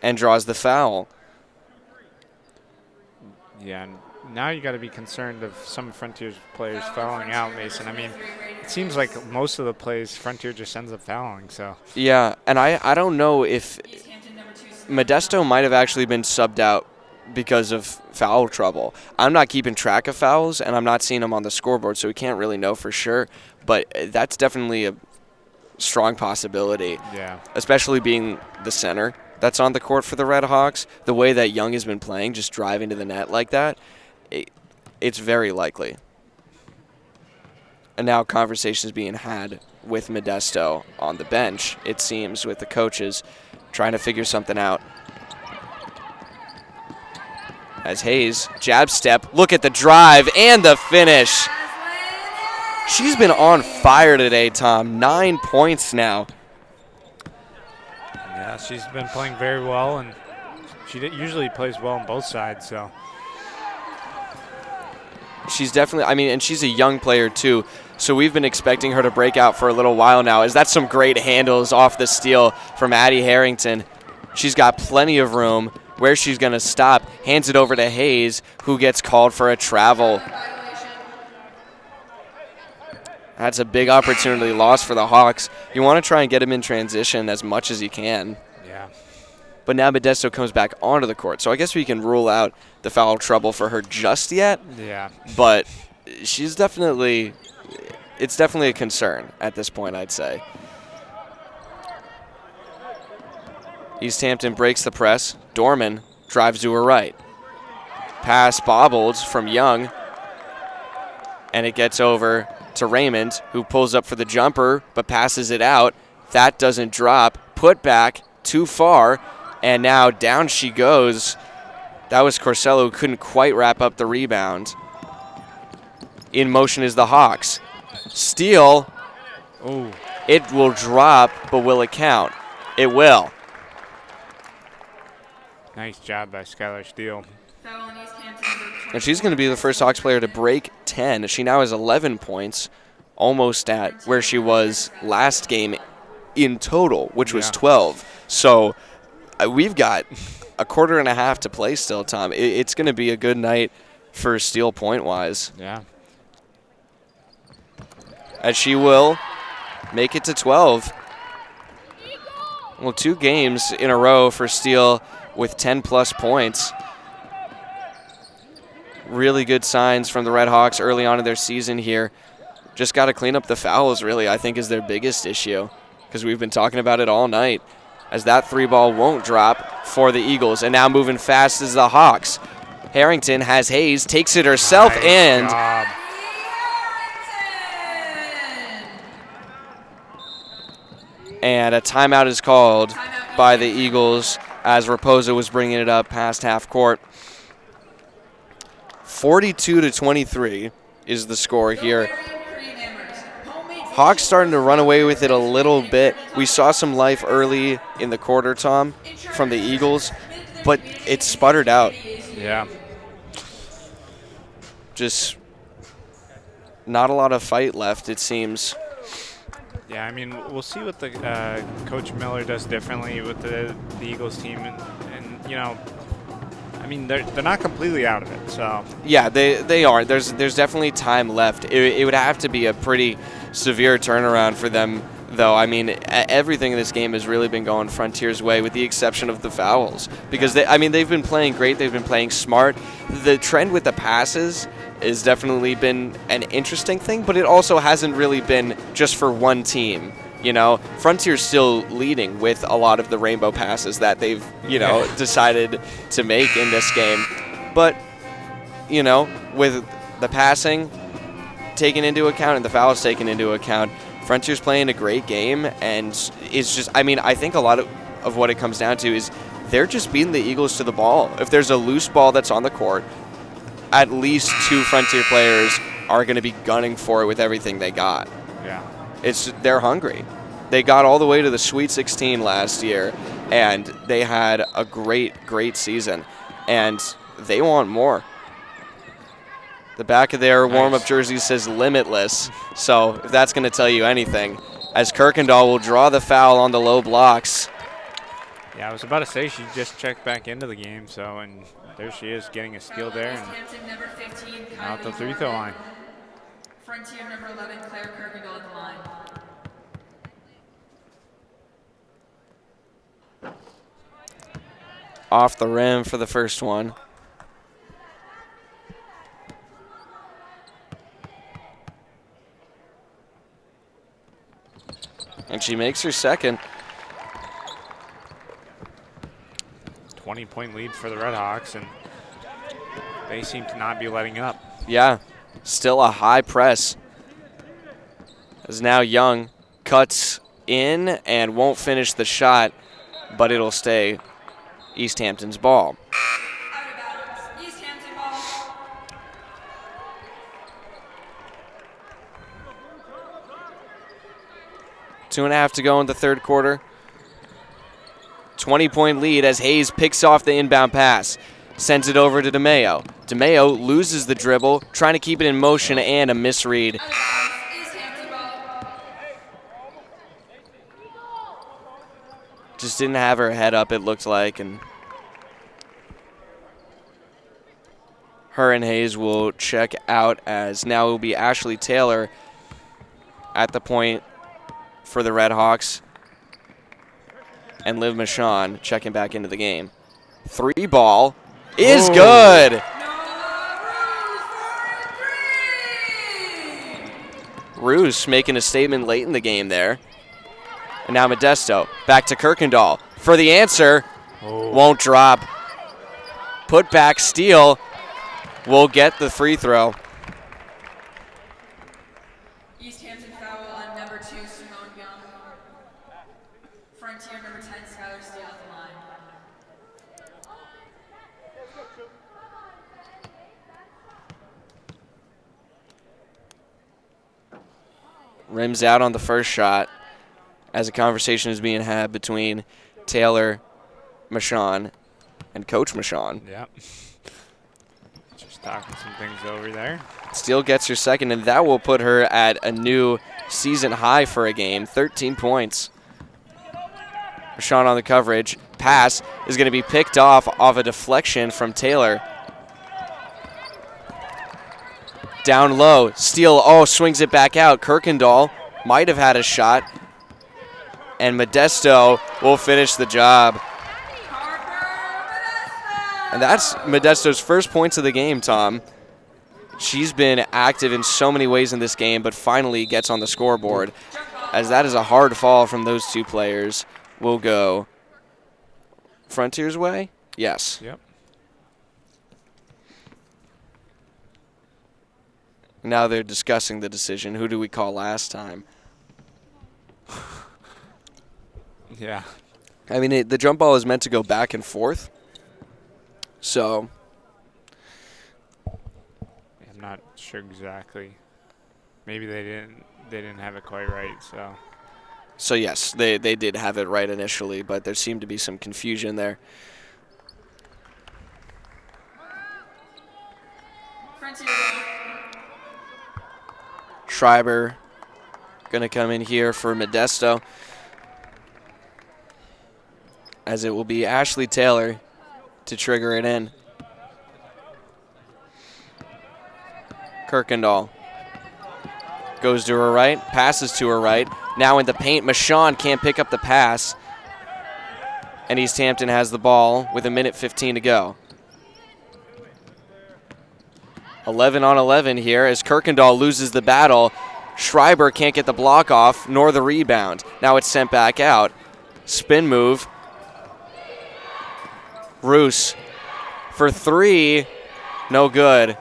and draws the foul. Yeah, and now you got to be concerned of some Frontiers players fouling out, Mason. I mean, it seems like most of the plays Frontier just ends up fouling, so. Yeah, and I don't know if Modesto might have actually been subbed out because of foul trouble. I'm not keeping track of fouls, and I'm not seeing them on the scoreboard, so we can't really know for sure. But that's definitely a strong possibility. Yeah. Especially being the center that's on the court for the Red Hawks. The way that Young has been playing, just driving to the net like that, it's very likely. And now conversations being had with Modesto on the bench, it seems, with the coaches trying to figure something out. As Hayes, jab step, look at the drive and the finish. She's been on fire today, Tom. 9 points now. Yeah, she's been playing very well, and she usually plays well on both sides, so. She's definitely, I mean, and she's a young player too, so we've been expecting her to break out for a little while now, as that's some great handles off the steal from Addie Harrington. She's got plenty of room. Where she's going to stop, hands it over to Hayes, who gets called for a travel. That's a big opportunity lost for the Hawks. You want to try and get him in transition as much as you can. Yeah. But now Modesto comes back onto the court, so I guess we can rule out the foul trouble for her just yet. Yeah. But she's definitely, it's definitely a concern at this point, I'd say. Easthampton breaks the press. Dorman drives to her right. Pass bobbled from Young. And it gets over to Raymond, who pulls up for the jumper, but passes it out. That doesn't drop. Put back, too far, and now down she goes. That was Corsello, who couldn't quite wrap up the rebound. In motion is the Hawks. Steal. Oh. It will drop, but will it count? It will. Nice job by Skylar Steele. And she's going to be the first Hawks player to break 10. She now has 11 points, almost at where she was last game in total, which was 12. So we've got a quarter and a half to play still, Tom. It's going to be a good night for Steele point-wise. Yeah. As she will make it to 12. Well, 2 games in a row for Steele with 10-plus points. Really good signs from the Red Hawks early on in their season here. Just got to clean up the fouls, really, I think is their biggest issue, because we've been talking about it all night, as that 3 ball won't drop for the Eagles. And now moving fast is the Hawks. Harrington has Hayes, takes it herself, Nice and job. a timeout is called by the Eagles as Raposa was bringing it up past half court. 42-23 is the score here. Hawks starting to run away with it a little bit. We saw some life early in the quarter, Tom, from the Eagles, but it sputtered out. Yeah. Just not a lot of fight left, it seems. Yeah, I mean, we'll see what the Coach Miller does differently with the Eagles team, and you know, I mean, they're not completely out of it. So yeah, they aren't. There's definitely time left. It would have to be a pretty severe turnaround for them, though. I mean, everything in this game has really been going Frontier's way, with the exception of the fouls, because they've been playing great. They've been playing smart. The trend with the passes has definitely been an interesting thing, but it also hasn't really been just for one team. You know, Frontier's still leading with a lot of the rainbow passes that they've, decided to make in this game. But, with the passing taken into account and the fouls taken into account, Frontier's playing a great game, and it's just, I think a lot of what it comes down to is they're just beating the Eagles to the ball. If there's a loose ball that's on the court, at least 2 Frontier players are going to be gunning for it with everything they got. yeah. They're hungry. They got all the way to the Sweet 16 last year, and they had a great season, and they want more. The back of their warm-up jersey says limitless, so if that's going to tell you anything, as Kirkendall will draw the foul on the low blocks. Yeah, I was about to say she just checked back into the game, so, and there she is getting a steal there, and out the free-throw line. Frontier number 11, Claire Kirkendall at the line. Off the rim for the first one. And she makes her second. 20-point lead for the Red Hawks, and they seem to not be letting up. Yeah, still a high press. As now Young cuts in and won't finish the shot, but it'll stay Easthampton's ball. Easthampton ball. Two and a half to go in the third quarter. 20-point lead as Hayes picks off the inbound pass. Sends it over to DeMeo. DeMeo loses the dribble, trying to keep it in motion, and a misread. Easthampton ball. Just didn't have her head up, it looked like, and her and Hayes will check out, as now it will be Ashley Taylor at the point for the Red Hawks, and Liv Michon checking back into the game. 3 ball is good. Roos making a statement late in the game there. And now Modesto back to Kirkendall for the answer. Won't drop. Put back steal. Will get the free throw. Easthampton foul on number 2, Simone Young. Frontier number 10, Skylar Steele at the line. Rims out on the first shot as a conversation is being had between Taylor, Michon, and Coach Michon. Yep. Just talking some things over there. Steele gets her second, and that will put her at a new season high for a game, 13 points. Michon on the coverage. Pass is going to be picked off a deflection from Taylor. Down low. Steele, swings it back out. Kirkendall might have had a shot. And Modesto will finish the job. And that's Modesto's first points of the game, Tom. She's been active in so many ways in this game, but finally gets on the scoreboard. As that is a hard fall from those two players. We'll go Frontier's way? Yes. Yep. Now they're discussing the decision. Who do we call last time? Yeah. I mean, the jump ball is meant to go back and forth. So I'm not sure exactly. Maybe they didn't have it quite right, so. So yes, they did have it right initially, but there seemed to be some confusion there. Schreiber gonna come in here for Modesto, as it will be Ashley Taylor to trigger it in. Kirkendall goes to her right, passes to her right. Now in the paint, Michon can't pick up the pass. And Easthampton has the ball with 1:15 to go. 11 on 11 here as Kirkendall loses the battle. Schreiber can't get the block off, nor the rebound. Now it's sent back out. Spin move. Roos for three, no good.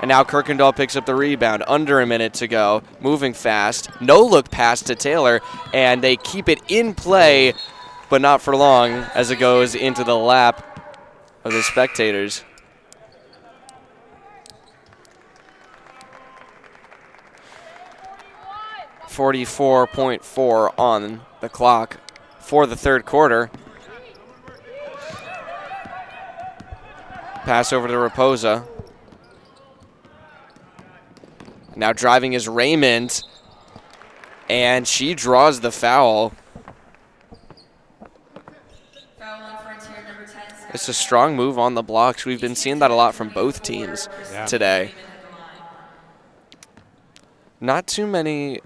And now Kirkendall picks up the rebound. Under a minute to go. Moving fast. No look pass to Taylor. And they keep it in play, but not for long as it goes into the lap of the spectators. .4 on the clock for the third quarter. Pass over to Raposa. Now driving is Raymond, and she draws the foul. It's a strong move on the blocks. We've been seeing that a lot from both teams today. Not too many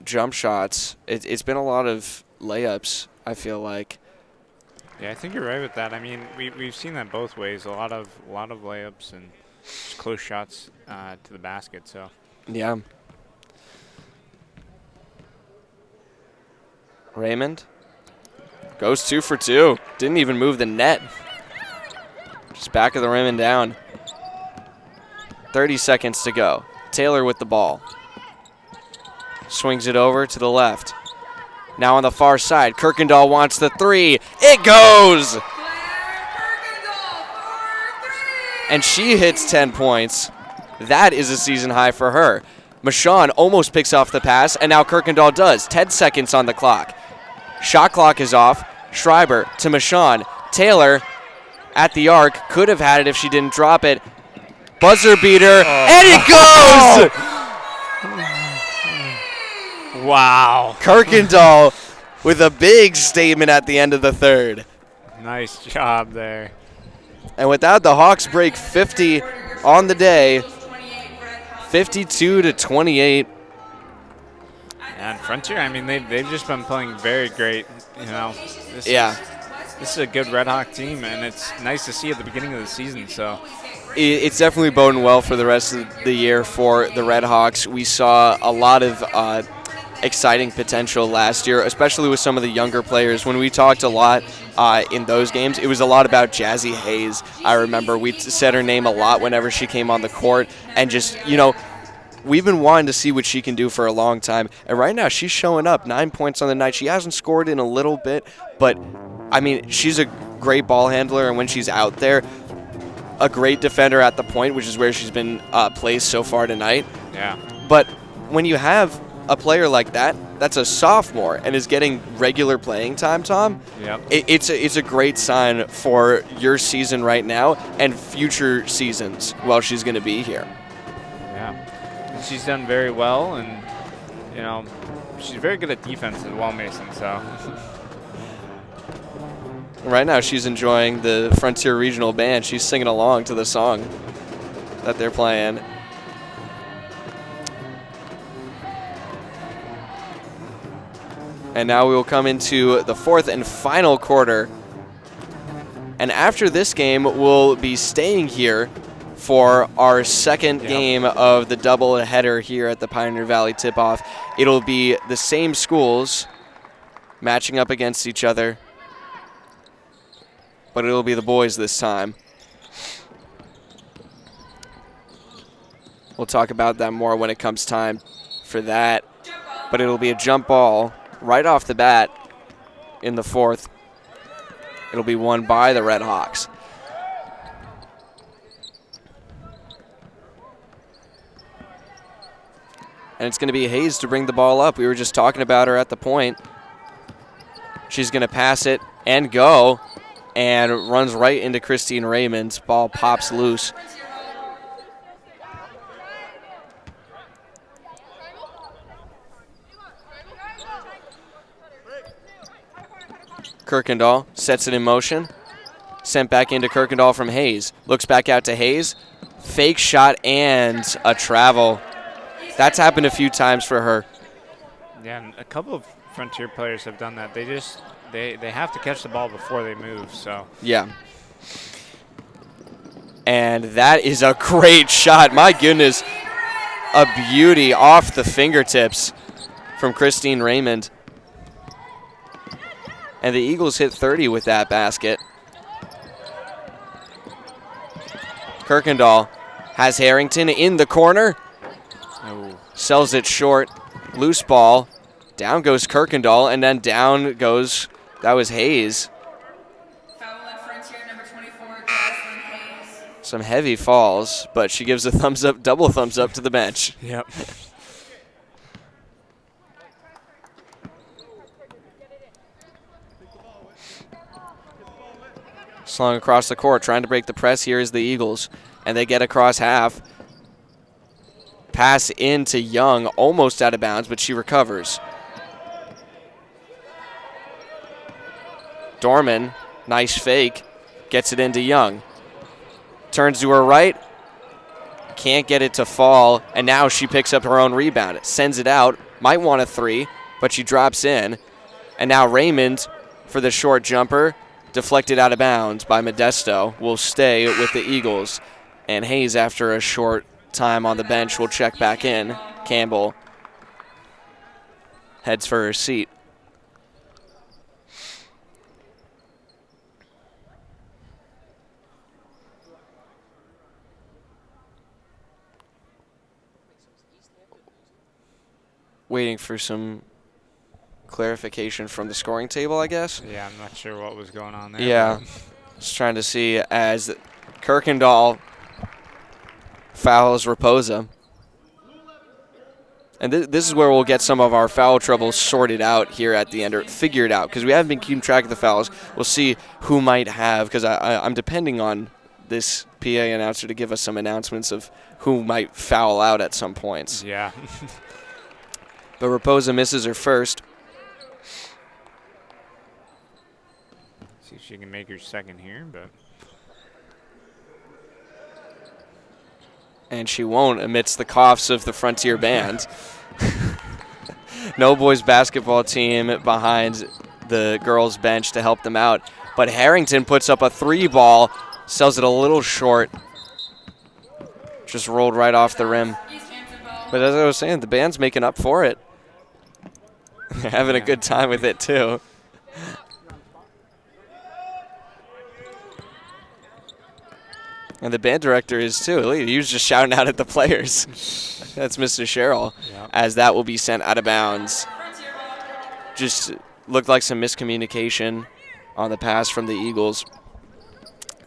jump shots. It's been a lot of layups, I feel like. Yeah, I think you're right with that. I mean, we've seen that both ways. A lot of layups and just close shots to the basket. So. Yeah. Raymond goes 2 for 2. Didn't even move the net. Just back of the rim and down. 30 seconds to go. Taylor with the ball. Swings it over to the left. Now on the far side, Kirkendall wants the three. It goes! And she hits 10 points. That is a season high for her. Michon almost picks off the pass, and now Kirkendall does. 10 seconds on the clock. Shot clock is off. Schreiber to Michon. Taylor at the arc. Could have had it if she didn't drop it. Buzzer beater, and it goes! Wow. Kirkendall with a big statement at the end of the third. Nice job there. And with that, the Hawks break 50 on the day, 52-28. And Frontier, I mean, they've just been playing very great. You know, this is a good Red Hawk team, and it's nice to see at the beginning of the season. So it's definitely boding well for the rest of the year for the Red Hawks. We saw a lot of exciting potential last year, especially with some of the younger players. When we talked a lot in those games, it was a lot about Jazzy Hayes. I remember we said her name a lot whenever she came on the court, and just, you know, we've been wanting to see what she can do for a long time. And right now, she's showing up. 9 points on the night. She hasn't scored in a little bit, but, I mean, she's a great ball handler, and when she's out there, a great defender at the point, which is where she's been placed so far tonight. yeah, But when you have a player like that, that's a sophomore, and is getting regular playing time, Tom, yep. it's a great sign for your season right now and future seasons while she's going to be here. Yeah, she's done very well, and you know, she's very good at defense as well, Mason. So Right now, she's enjoying the Frontier Regional Band. She's singing along to the song that they're playing. And now we will come into the fourth and final quarter. And after this game, we'll be staying here for our second game of the double-header here at the Pioneer Valley Tip-Off. It'll be the same schools matching up against each other, but it'll be the boys this time. We'll talk about that more when it comes time for that, but it'll be a jump ball right off the bat in the fourth. It'll be won by the Red Hawks. And it's going to be Hayes to bring the ball up. We were just talking about her at the point. She's going to pass it and go, and runs right into Christine Raymond. Ball pops loose. Kirkendall sets it in motion. Sent back into Kirkendall from Hayes. Looks back out to Hayes. Fake shot and a travel. That's happened a few times for her. Yeah, and a couple of Frontier players have done that. They have to catch the ball before they move, so. Yeah. And that is a great shot. My goodness. A beauty off the fingertips from Christine Raymond. And the Eagles hit 30 with that basket. Kirkendall has Harrington in the corner. Oh. Sells it short. Loose ball. Down goes Kirkendall, and then down goes, that was Hayes. Foul on Frontier number 24, Jocelyn Hayes. Some heavy falls, but she gives a thumbs up, double thumbs up to the bench. Yep. Slung across the court, trying to break the press here is the Eagles. And they get across half. Pass into Young, almost out of bounds, but she recovers. Dorman, nice fake, gets it into Young. Turns to her right, can't get it to fall, and now she picks up her own rebound. Sends it out, might want a three, but she drops in. And now Raymond for the short jumper, deflected out of bounds by Modesto, will stay with the Eagles. And Hayes, after a short time on the bench, will check back in. Campbell heads for her seat. Waiting for some clarification from the scoring table, I guess. Yeah, I'm not sure what was going on there. Yeah, just trying to see as Kirkendall fouls Raposa. And this is where we'll get some of our foul troubles sorted out here at the end, or figured out, because we haven't been keeping track of the fouls. We'll see who might have, because I'm depending on this PA announcer to give us some announcements of who might foul out at some points. Yeah. But Raposa misses her first. See if she can make her second here, but. And she won't amidst the coughs of the Frontier band. No boys basketball team behind the girls bench to help them out. But Harrington puts up a three ball, sells it a little short. Just rolled right off the rim. But as I was saying, the band's making up for it. They're having a good time with it too. And the band director is too. Look, he was just shouting out at the players. That's Mr. Sherrill, as that will be sent out of bounds. Just looked like some miscommunication on the pass from the Eagles.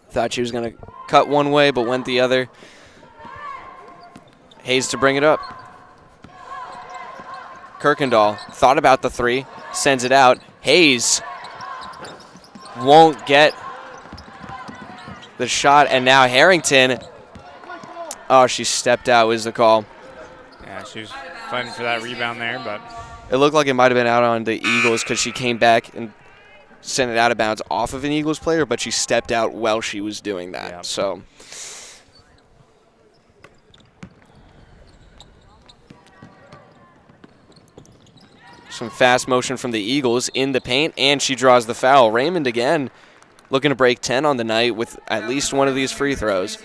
Thought she was going to cut one way, but went the other. Hayes to bring it up. Kirkendall thought about the three, sends it out. Hayes won't get the shot, and now Harrington. Oh, she stepped out was the call. Yeah, she was fighting for that rebound there, but. It looked like it might have been out on the Eagles because she came back and sent it out of bounds off of an Eagles player, but she stepped out while she was doing that. Yep. So. Some fast motion from the Eagles in the paint, and she draws the foul. Raymond again looking to break 10 on the night with at least one of these free throws.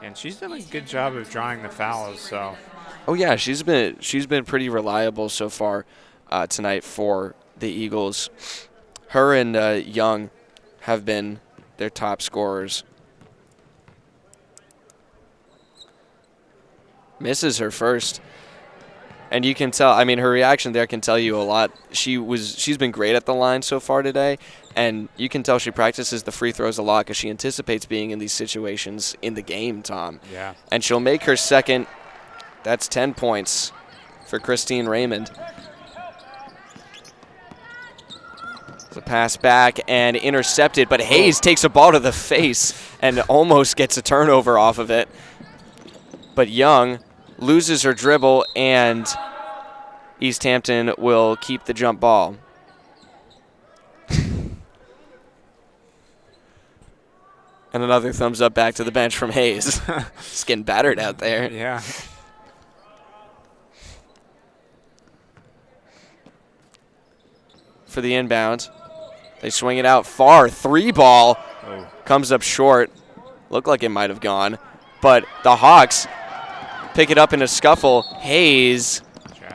And she's done a good job of drawing the fouls. So. Oh yeah, she's been pretty reliable so far tonight for the Eagles. Her and Young have been their top scorers. Misses her first. And you can tell, I mean, her reaction there can tell you a lot. She's been great at the line so far today, and you can tell she practices the free throws a lot because she anticipates being in these situations in the game, Tom. Yeah. And she'll make her second. That's 10 points for Christine Raymond. It's a pass back and intercepted, but Hayes takes a ball to the face and almost gets a turnover off of it. But Young loses her dribble, and Easthampton will keep the jump ball. And another thumbs up back to the bench from Hayes. It's getting battered out there. Yeah. For the inbound. They swing it out far. 3-ball comes up short. Looked like it might have gone. But the Hawks pick it up in a scuffle. Hayes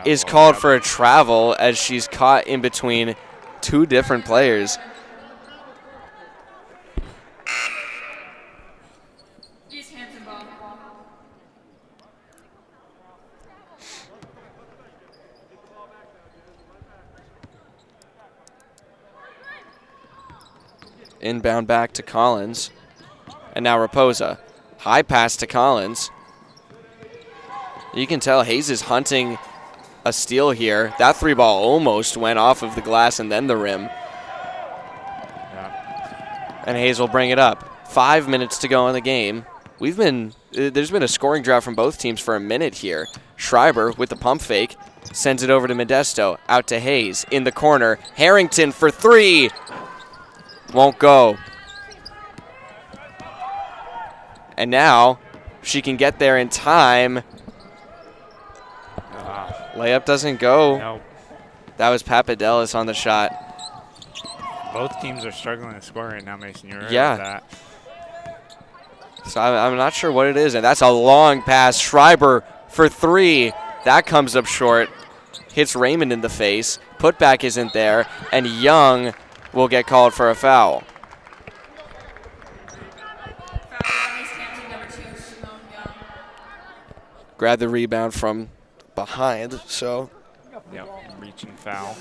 is called for a travel as she's caught in between two different players. Inbound back to Collins. And now Raposa. High pass to Collins. You can tell Hayes is hunting a steal here. That 3-ball almost went off of the glass and then the rim. Yeah. And Hayes will bring it up. 5 minutes to go in the game. There's been a scoring drought from both teams for a minute here. Schreiber with the pump fake sends it over to Modesto. Out to Hayes in the corner. Harrington for 3. Won't go. And now she can get there in time. Layup doesn't go. Nope. That was Papadelis on the shot. Both teams are struggling to score right now, Mason. You're right Yeah. with that. So I'm not sure what it is. And that's a long pass. Schreiber for 3. That comes up short. Hits Raymond in the face. Putback isn't there. And Young will get called for a foul. Grab the rebound from behind, so. Yep, reaching foul.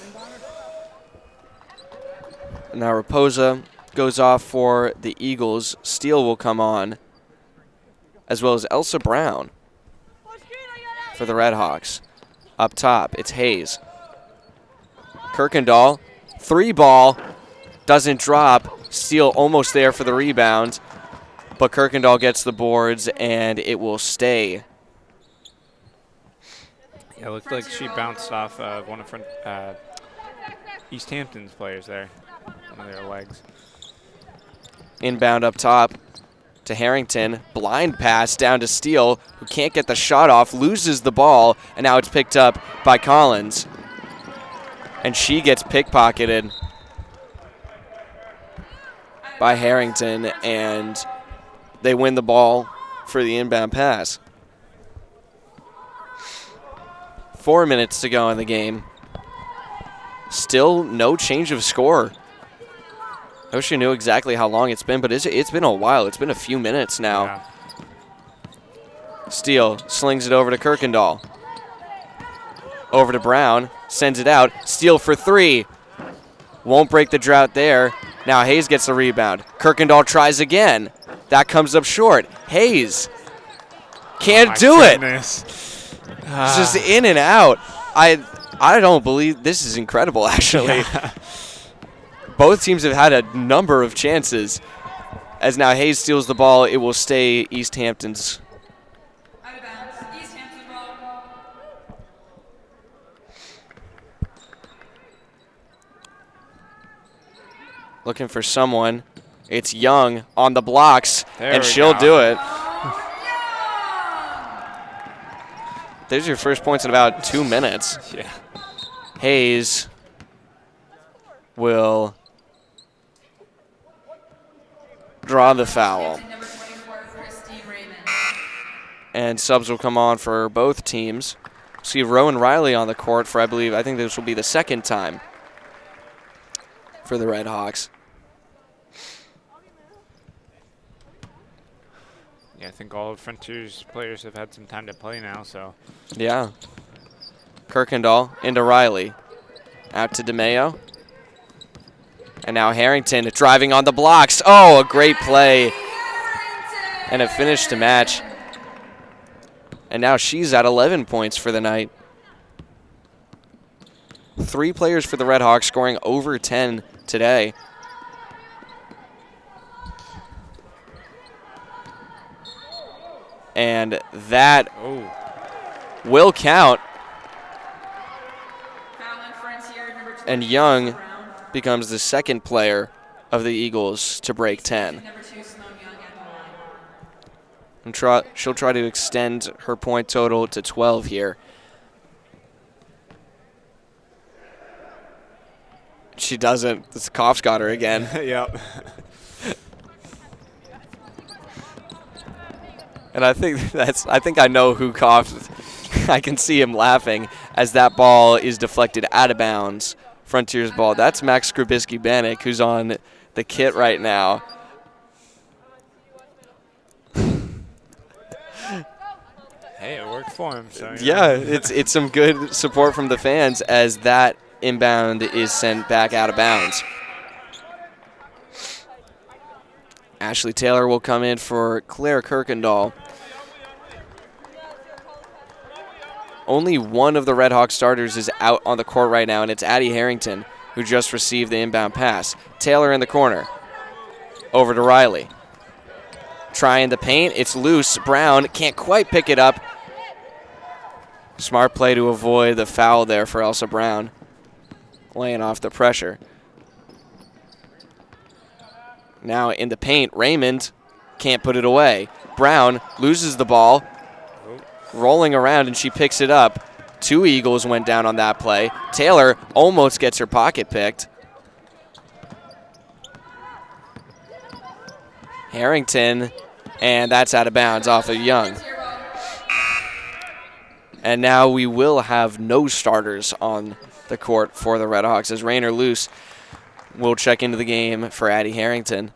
Now Raposa goes off for the Eagles. Steele will come on, as well as Elsa Brown for the Redhawks. Up top, it's Hayes. Kirkendall, 3-ball, doesn't drop. Steele almost there for the rebound, but Kirkendall gets the boards, and it will stay. Yeah, it looked like she bounced off one of Easthampton's players there, one of their legs. Inbound up top to Harrington. Blind pass down to Steele, who can't get the shot off, loses the ball, and now it's picked up by Collins. And she gets pickpocketed by Harrington, and they win the ball for the inbound pass. 4 minutes to go in the game. Still no change of score. I wish I knew exactly how long it's been, but it's been a while. It's been a few minutes now. Yeah. Steele slings it over to Kirkendall. Over to Brown. Sends it out. Steele for 3. Won't break the drought there. Now Hayes gets the rebound. Kirkendall tries again. That comes up short. Hayes can't do Goodness. it. It's just in and out. I don't believe this is incredible, actually. Yeah. Both teams have had a number of chances. As now Hayes steals the ball, it will stay Easthampton's. Out of bounds. Easthampton ball. Looking for someone. It's Young on the blocks, There and we she'll go. do it. There's your first points in about 2 minutes. Yeah. Hayes will draw the foul. Captain number 24, Christine Raymond. And subs will come on for both teams. See Rowan Riley on the court for, I think this will be the second time for the Red Hawks. Yeah, I think all of Frontiers players have had some time to play now, so. Yeah. Kirkendall into Riley. Out to DeMayo. And now Harrington driving on the blocks. Oh, a great play. And a finish to match. And now she's at 11 points for the night. 3 players for the Red Hawks scoring over 10 today. And that will count. And Young becomes the second player of the Eagles to break 10. And she'll try to extend her point total to 12 here. She doesn't. The cough's got her again. Yep. And I think I know who coughed. I can see him laughing as that ball is deflected out of bounds. Frontiers ball. That's Max Skrubisky-Bannock, who's on the kit right now. Hey, it worked for him. So, yeah, it's some good support from the fans as that inbound is sent back out of bounds. Ashley Taylor will come in for Claire Kirkendall. Only one of the Red Hawk starters is out on the court right now, and it's Addie Harrington, who just received the inbound pass. Taylor in the corner. Over to Riley. Trying the paint. It's loose. Brown can't quite pick it up. Smart play to avoid the foul there for Elsa Brown. Laying off the pressure. Now in the paint, Raymond can't put it away. Brown loses the ball. Rolling around, and she picks it up. 2 Eagles went down on that play. Taylor almost gets her pocket picked. Harrington, and that's out of bounds off of Young. And now we will have no starters on the court for the Red Hawks as Rainer Luce will check into the game for Addie Harrington.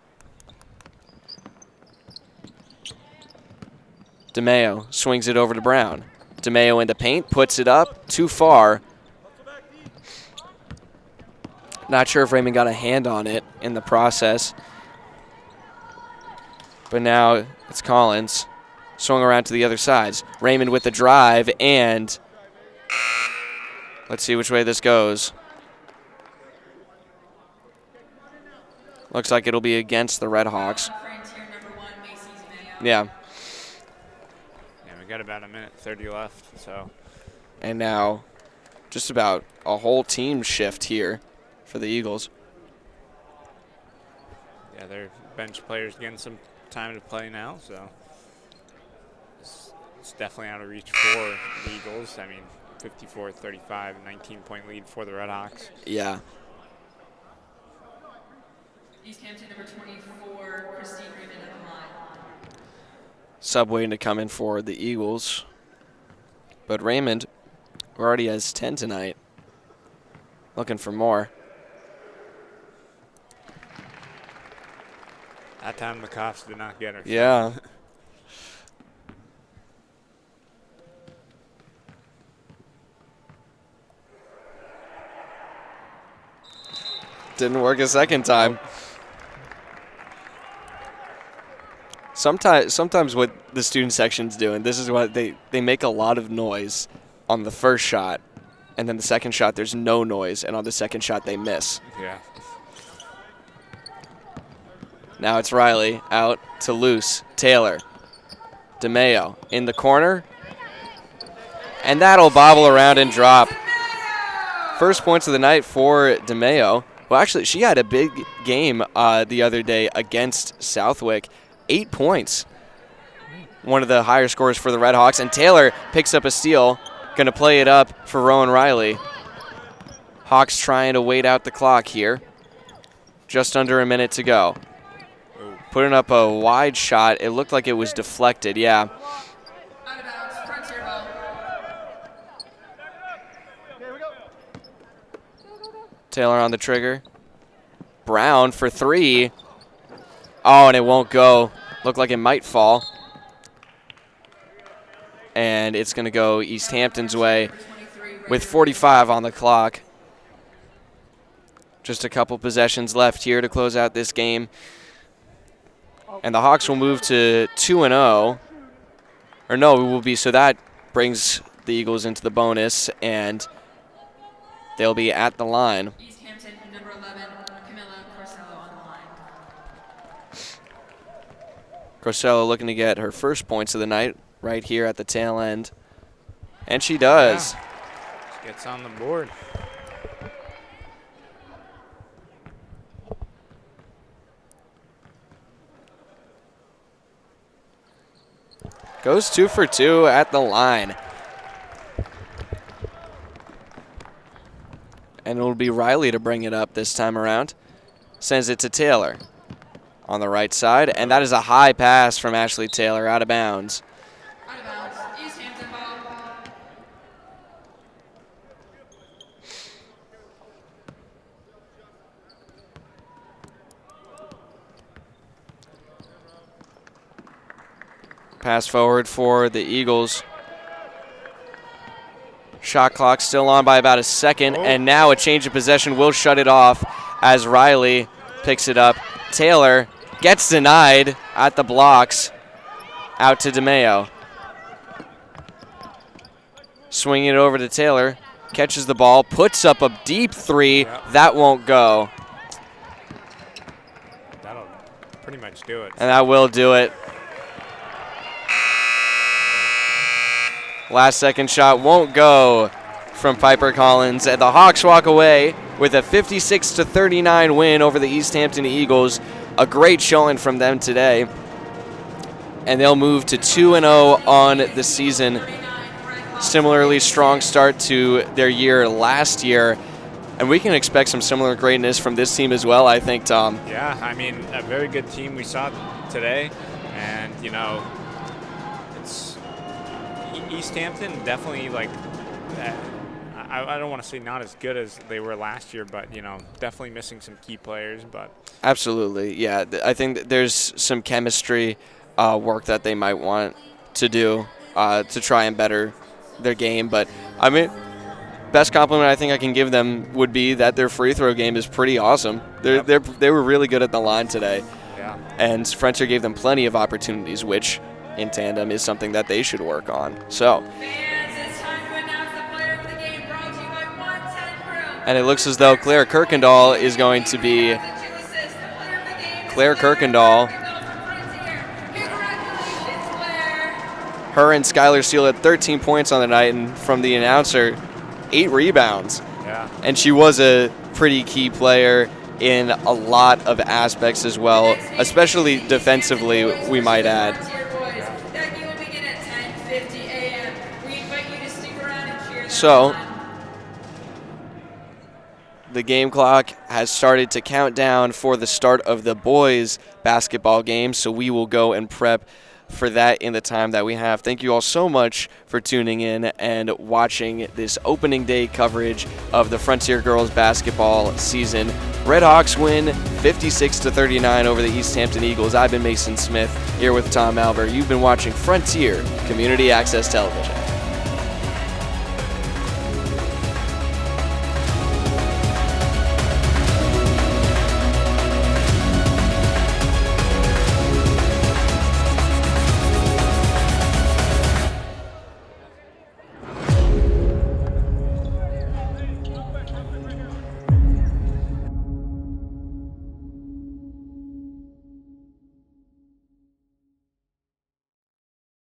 DeMayo swings it over to Brown. DeMayo in the paint, puts it up, too far. Not sure if Raymond got a hand on it in the process. But now it's Collins. Swung around to the other sides. Raymond with the drive, and let's see which way this goes. Looks like it'll be against the Red Hawks. Yeah. We got about a minute 30 left, so. And now just about a whole team shift here for the Eagles. Yeah, their bench players getting some time to play now, so it's definitely out of reach for the Eagles. I mean, 54-35, 19-point lead for the Red Hawks. Yeah. Easthampton number 24, Christine Raymond at the line. Sub waiting to come in for the Eagles. But Raymond already has 10 tonight. Looking for more. That time the Cops did not get her. Yeah. Didn't work a second time. Sometimes what the student section's doing, this is what they make a lot of noise on the first shot, and then the second shot there's no noise, and on the second shot they miss. Yeah. Now it's Riley out to Luce. Taylor. DeMayo in the corner. And that'll bobble around and drop. First points of the night for DeMayo. Well, actually, she had a big game the other day against Southwick. 8 points. One of the higher scores for the Red Hawks. And Taylor picks up a steal. Going to play it up for Rowan Riley. Hawks trying to wait out the clock here. Just under a minute to go. Putting up a wide shot. It looked like it was deflected, yeah. Out of bounds, Frontier ball. Taylor on the trigger. Brown for 3. Oh, and it won't go. Looked like it might fall. And it's going to go Easthampton's way with 45 on the clock. Just a couple possessions left here to close out this game. And the Hawks will move to 2-0. Or no, it will be, so that brings the Eagles into the bonus, and they'll be at the line. Easthampton, number 11, Camilla Corsello on the line. Corsello looking to get her first points of the night right here at the tail end. And she does. Yeah. Just gets on the board. Goes 2 for 2 at the line. And it'll be Riley to bring it up this time around. Sends it to Taylor on the right side. And that is a high pass from Ashley Taylor out of bounds. Out of bounds, Easthampton ball. Pass forward for the Eagles. Shot clock still on by about a second, and now a change of possession will shut it off as Riley picks it up. Taylor gets denied at the blocks. Out to DeMeo. Swinging it over to Taylor. Catches the ball, puts up a deep 3. Yep. That won't go. That'll pretty much do it. And that will do it. Last second shot won't go from Piper Collins. And the Hawks walk away with a 56-39 win over the Easthampton Eagles. A great showing from them today. And they'll move to 2-0 on the season. Similarly strong start to their year last year. And we can expect some similar greatness from this team as well, I think, Tom. Yeah, I mean, a very good team we saw today. And, you know, it's Easthampton definitely, like, I don't want to say not as good as they were last year, but, you know, definitely missing some key players. But Absolutely, yeah. I think that there's some chemistry work that they might want to do to try and better their game. But, I mean, best compliment I think I can give them would be that their free throw game is pretty awesome. They were really good at the line today. yeah, And Frontier gave them plenty of opportunities, which in tandem is something that they should work on. So, Fans, it's time to announce the player of the game brought to you by 110 Crew. and it looks as though Claire Kirkendall is going to be Claire Kirkendall. Her and Skylar Steele had 13 points on the night, and from the announcer, 8 rebounds. yeah. And she was a pretty key player in a lot of aspects as well, especially defensively, we might add. That game will begin at 10:50 a.m. We invite you to stick around and cheer them So, on. the game clock has started to count down for the start of the boys' basketball game, so we will go and prep for that in the time that we have. Thank you all so much for tuning in and watching this opening day coverage of the Frontier girls basketball season. Red Hawks win 56-39 over the Easthampton Eagles. I've been Mason Smith here with Tom Albert. You've been watching Frontier Community Access Television.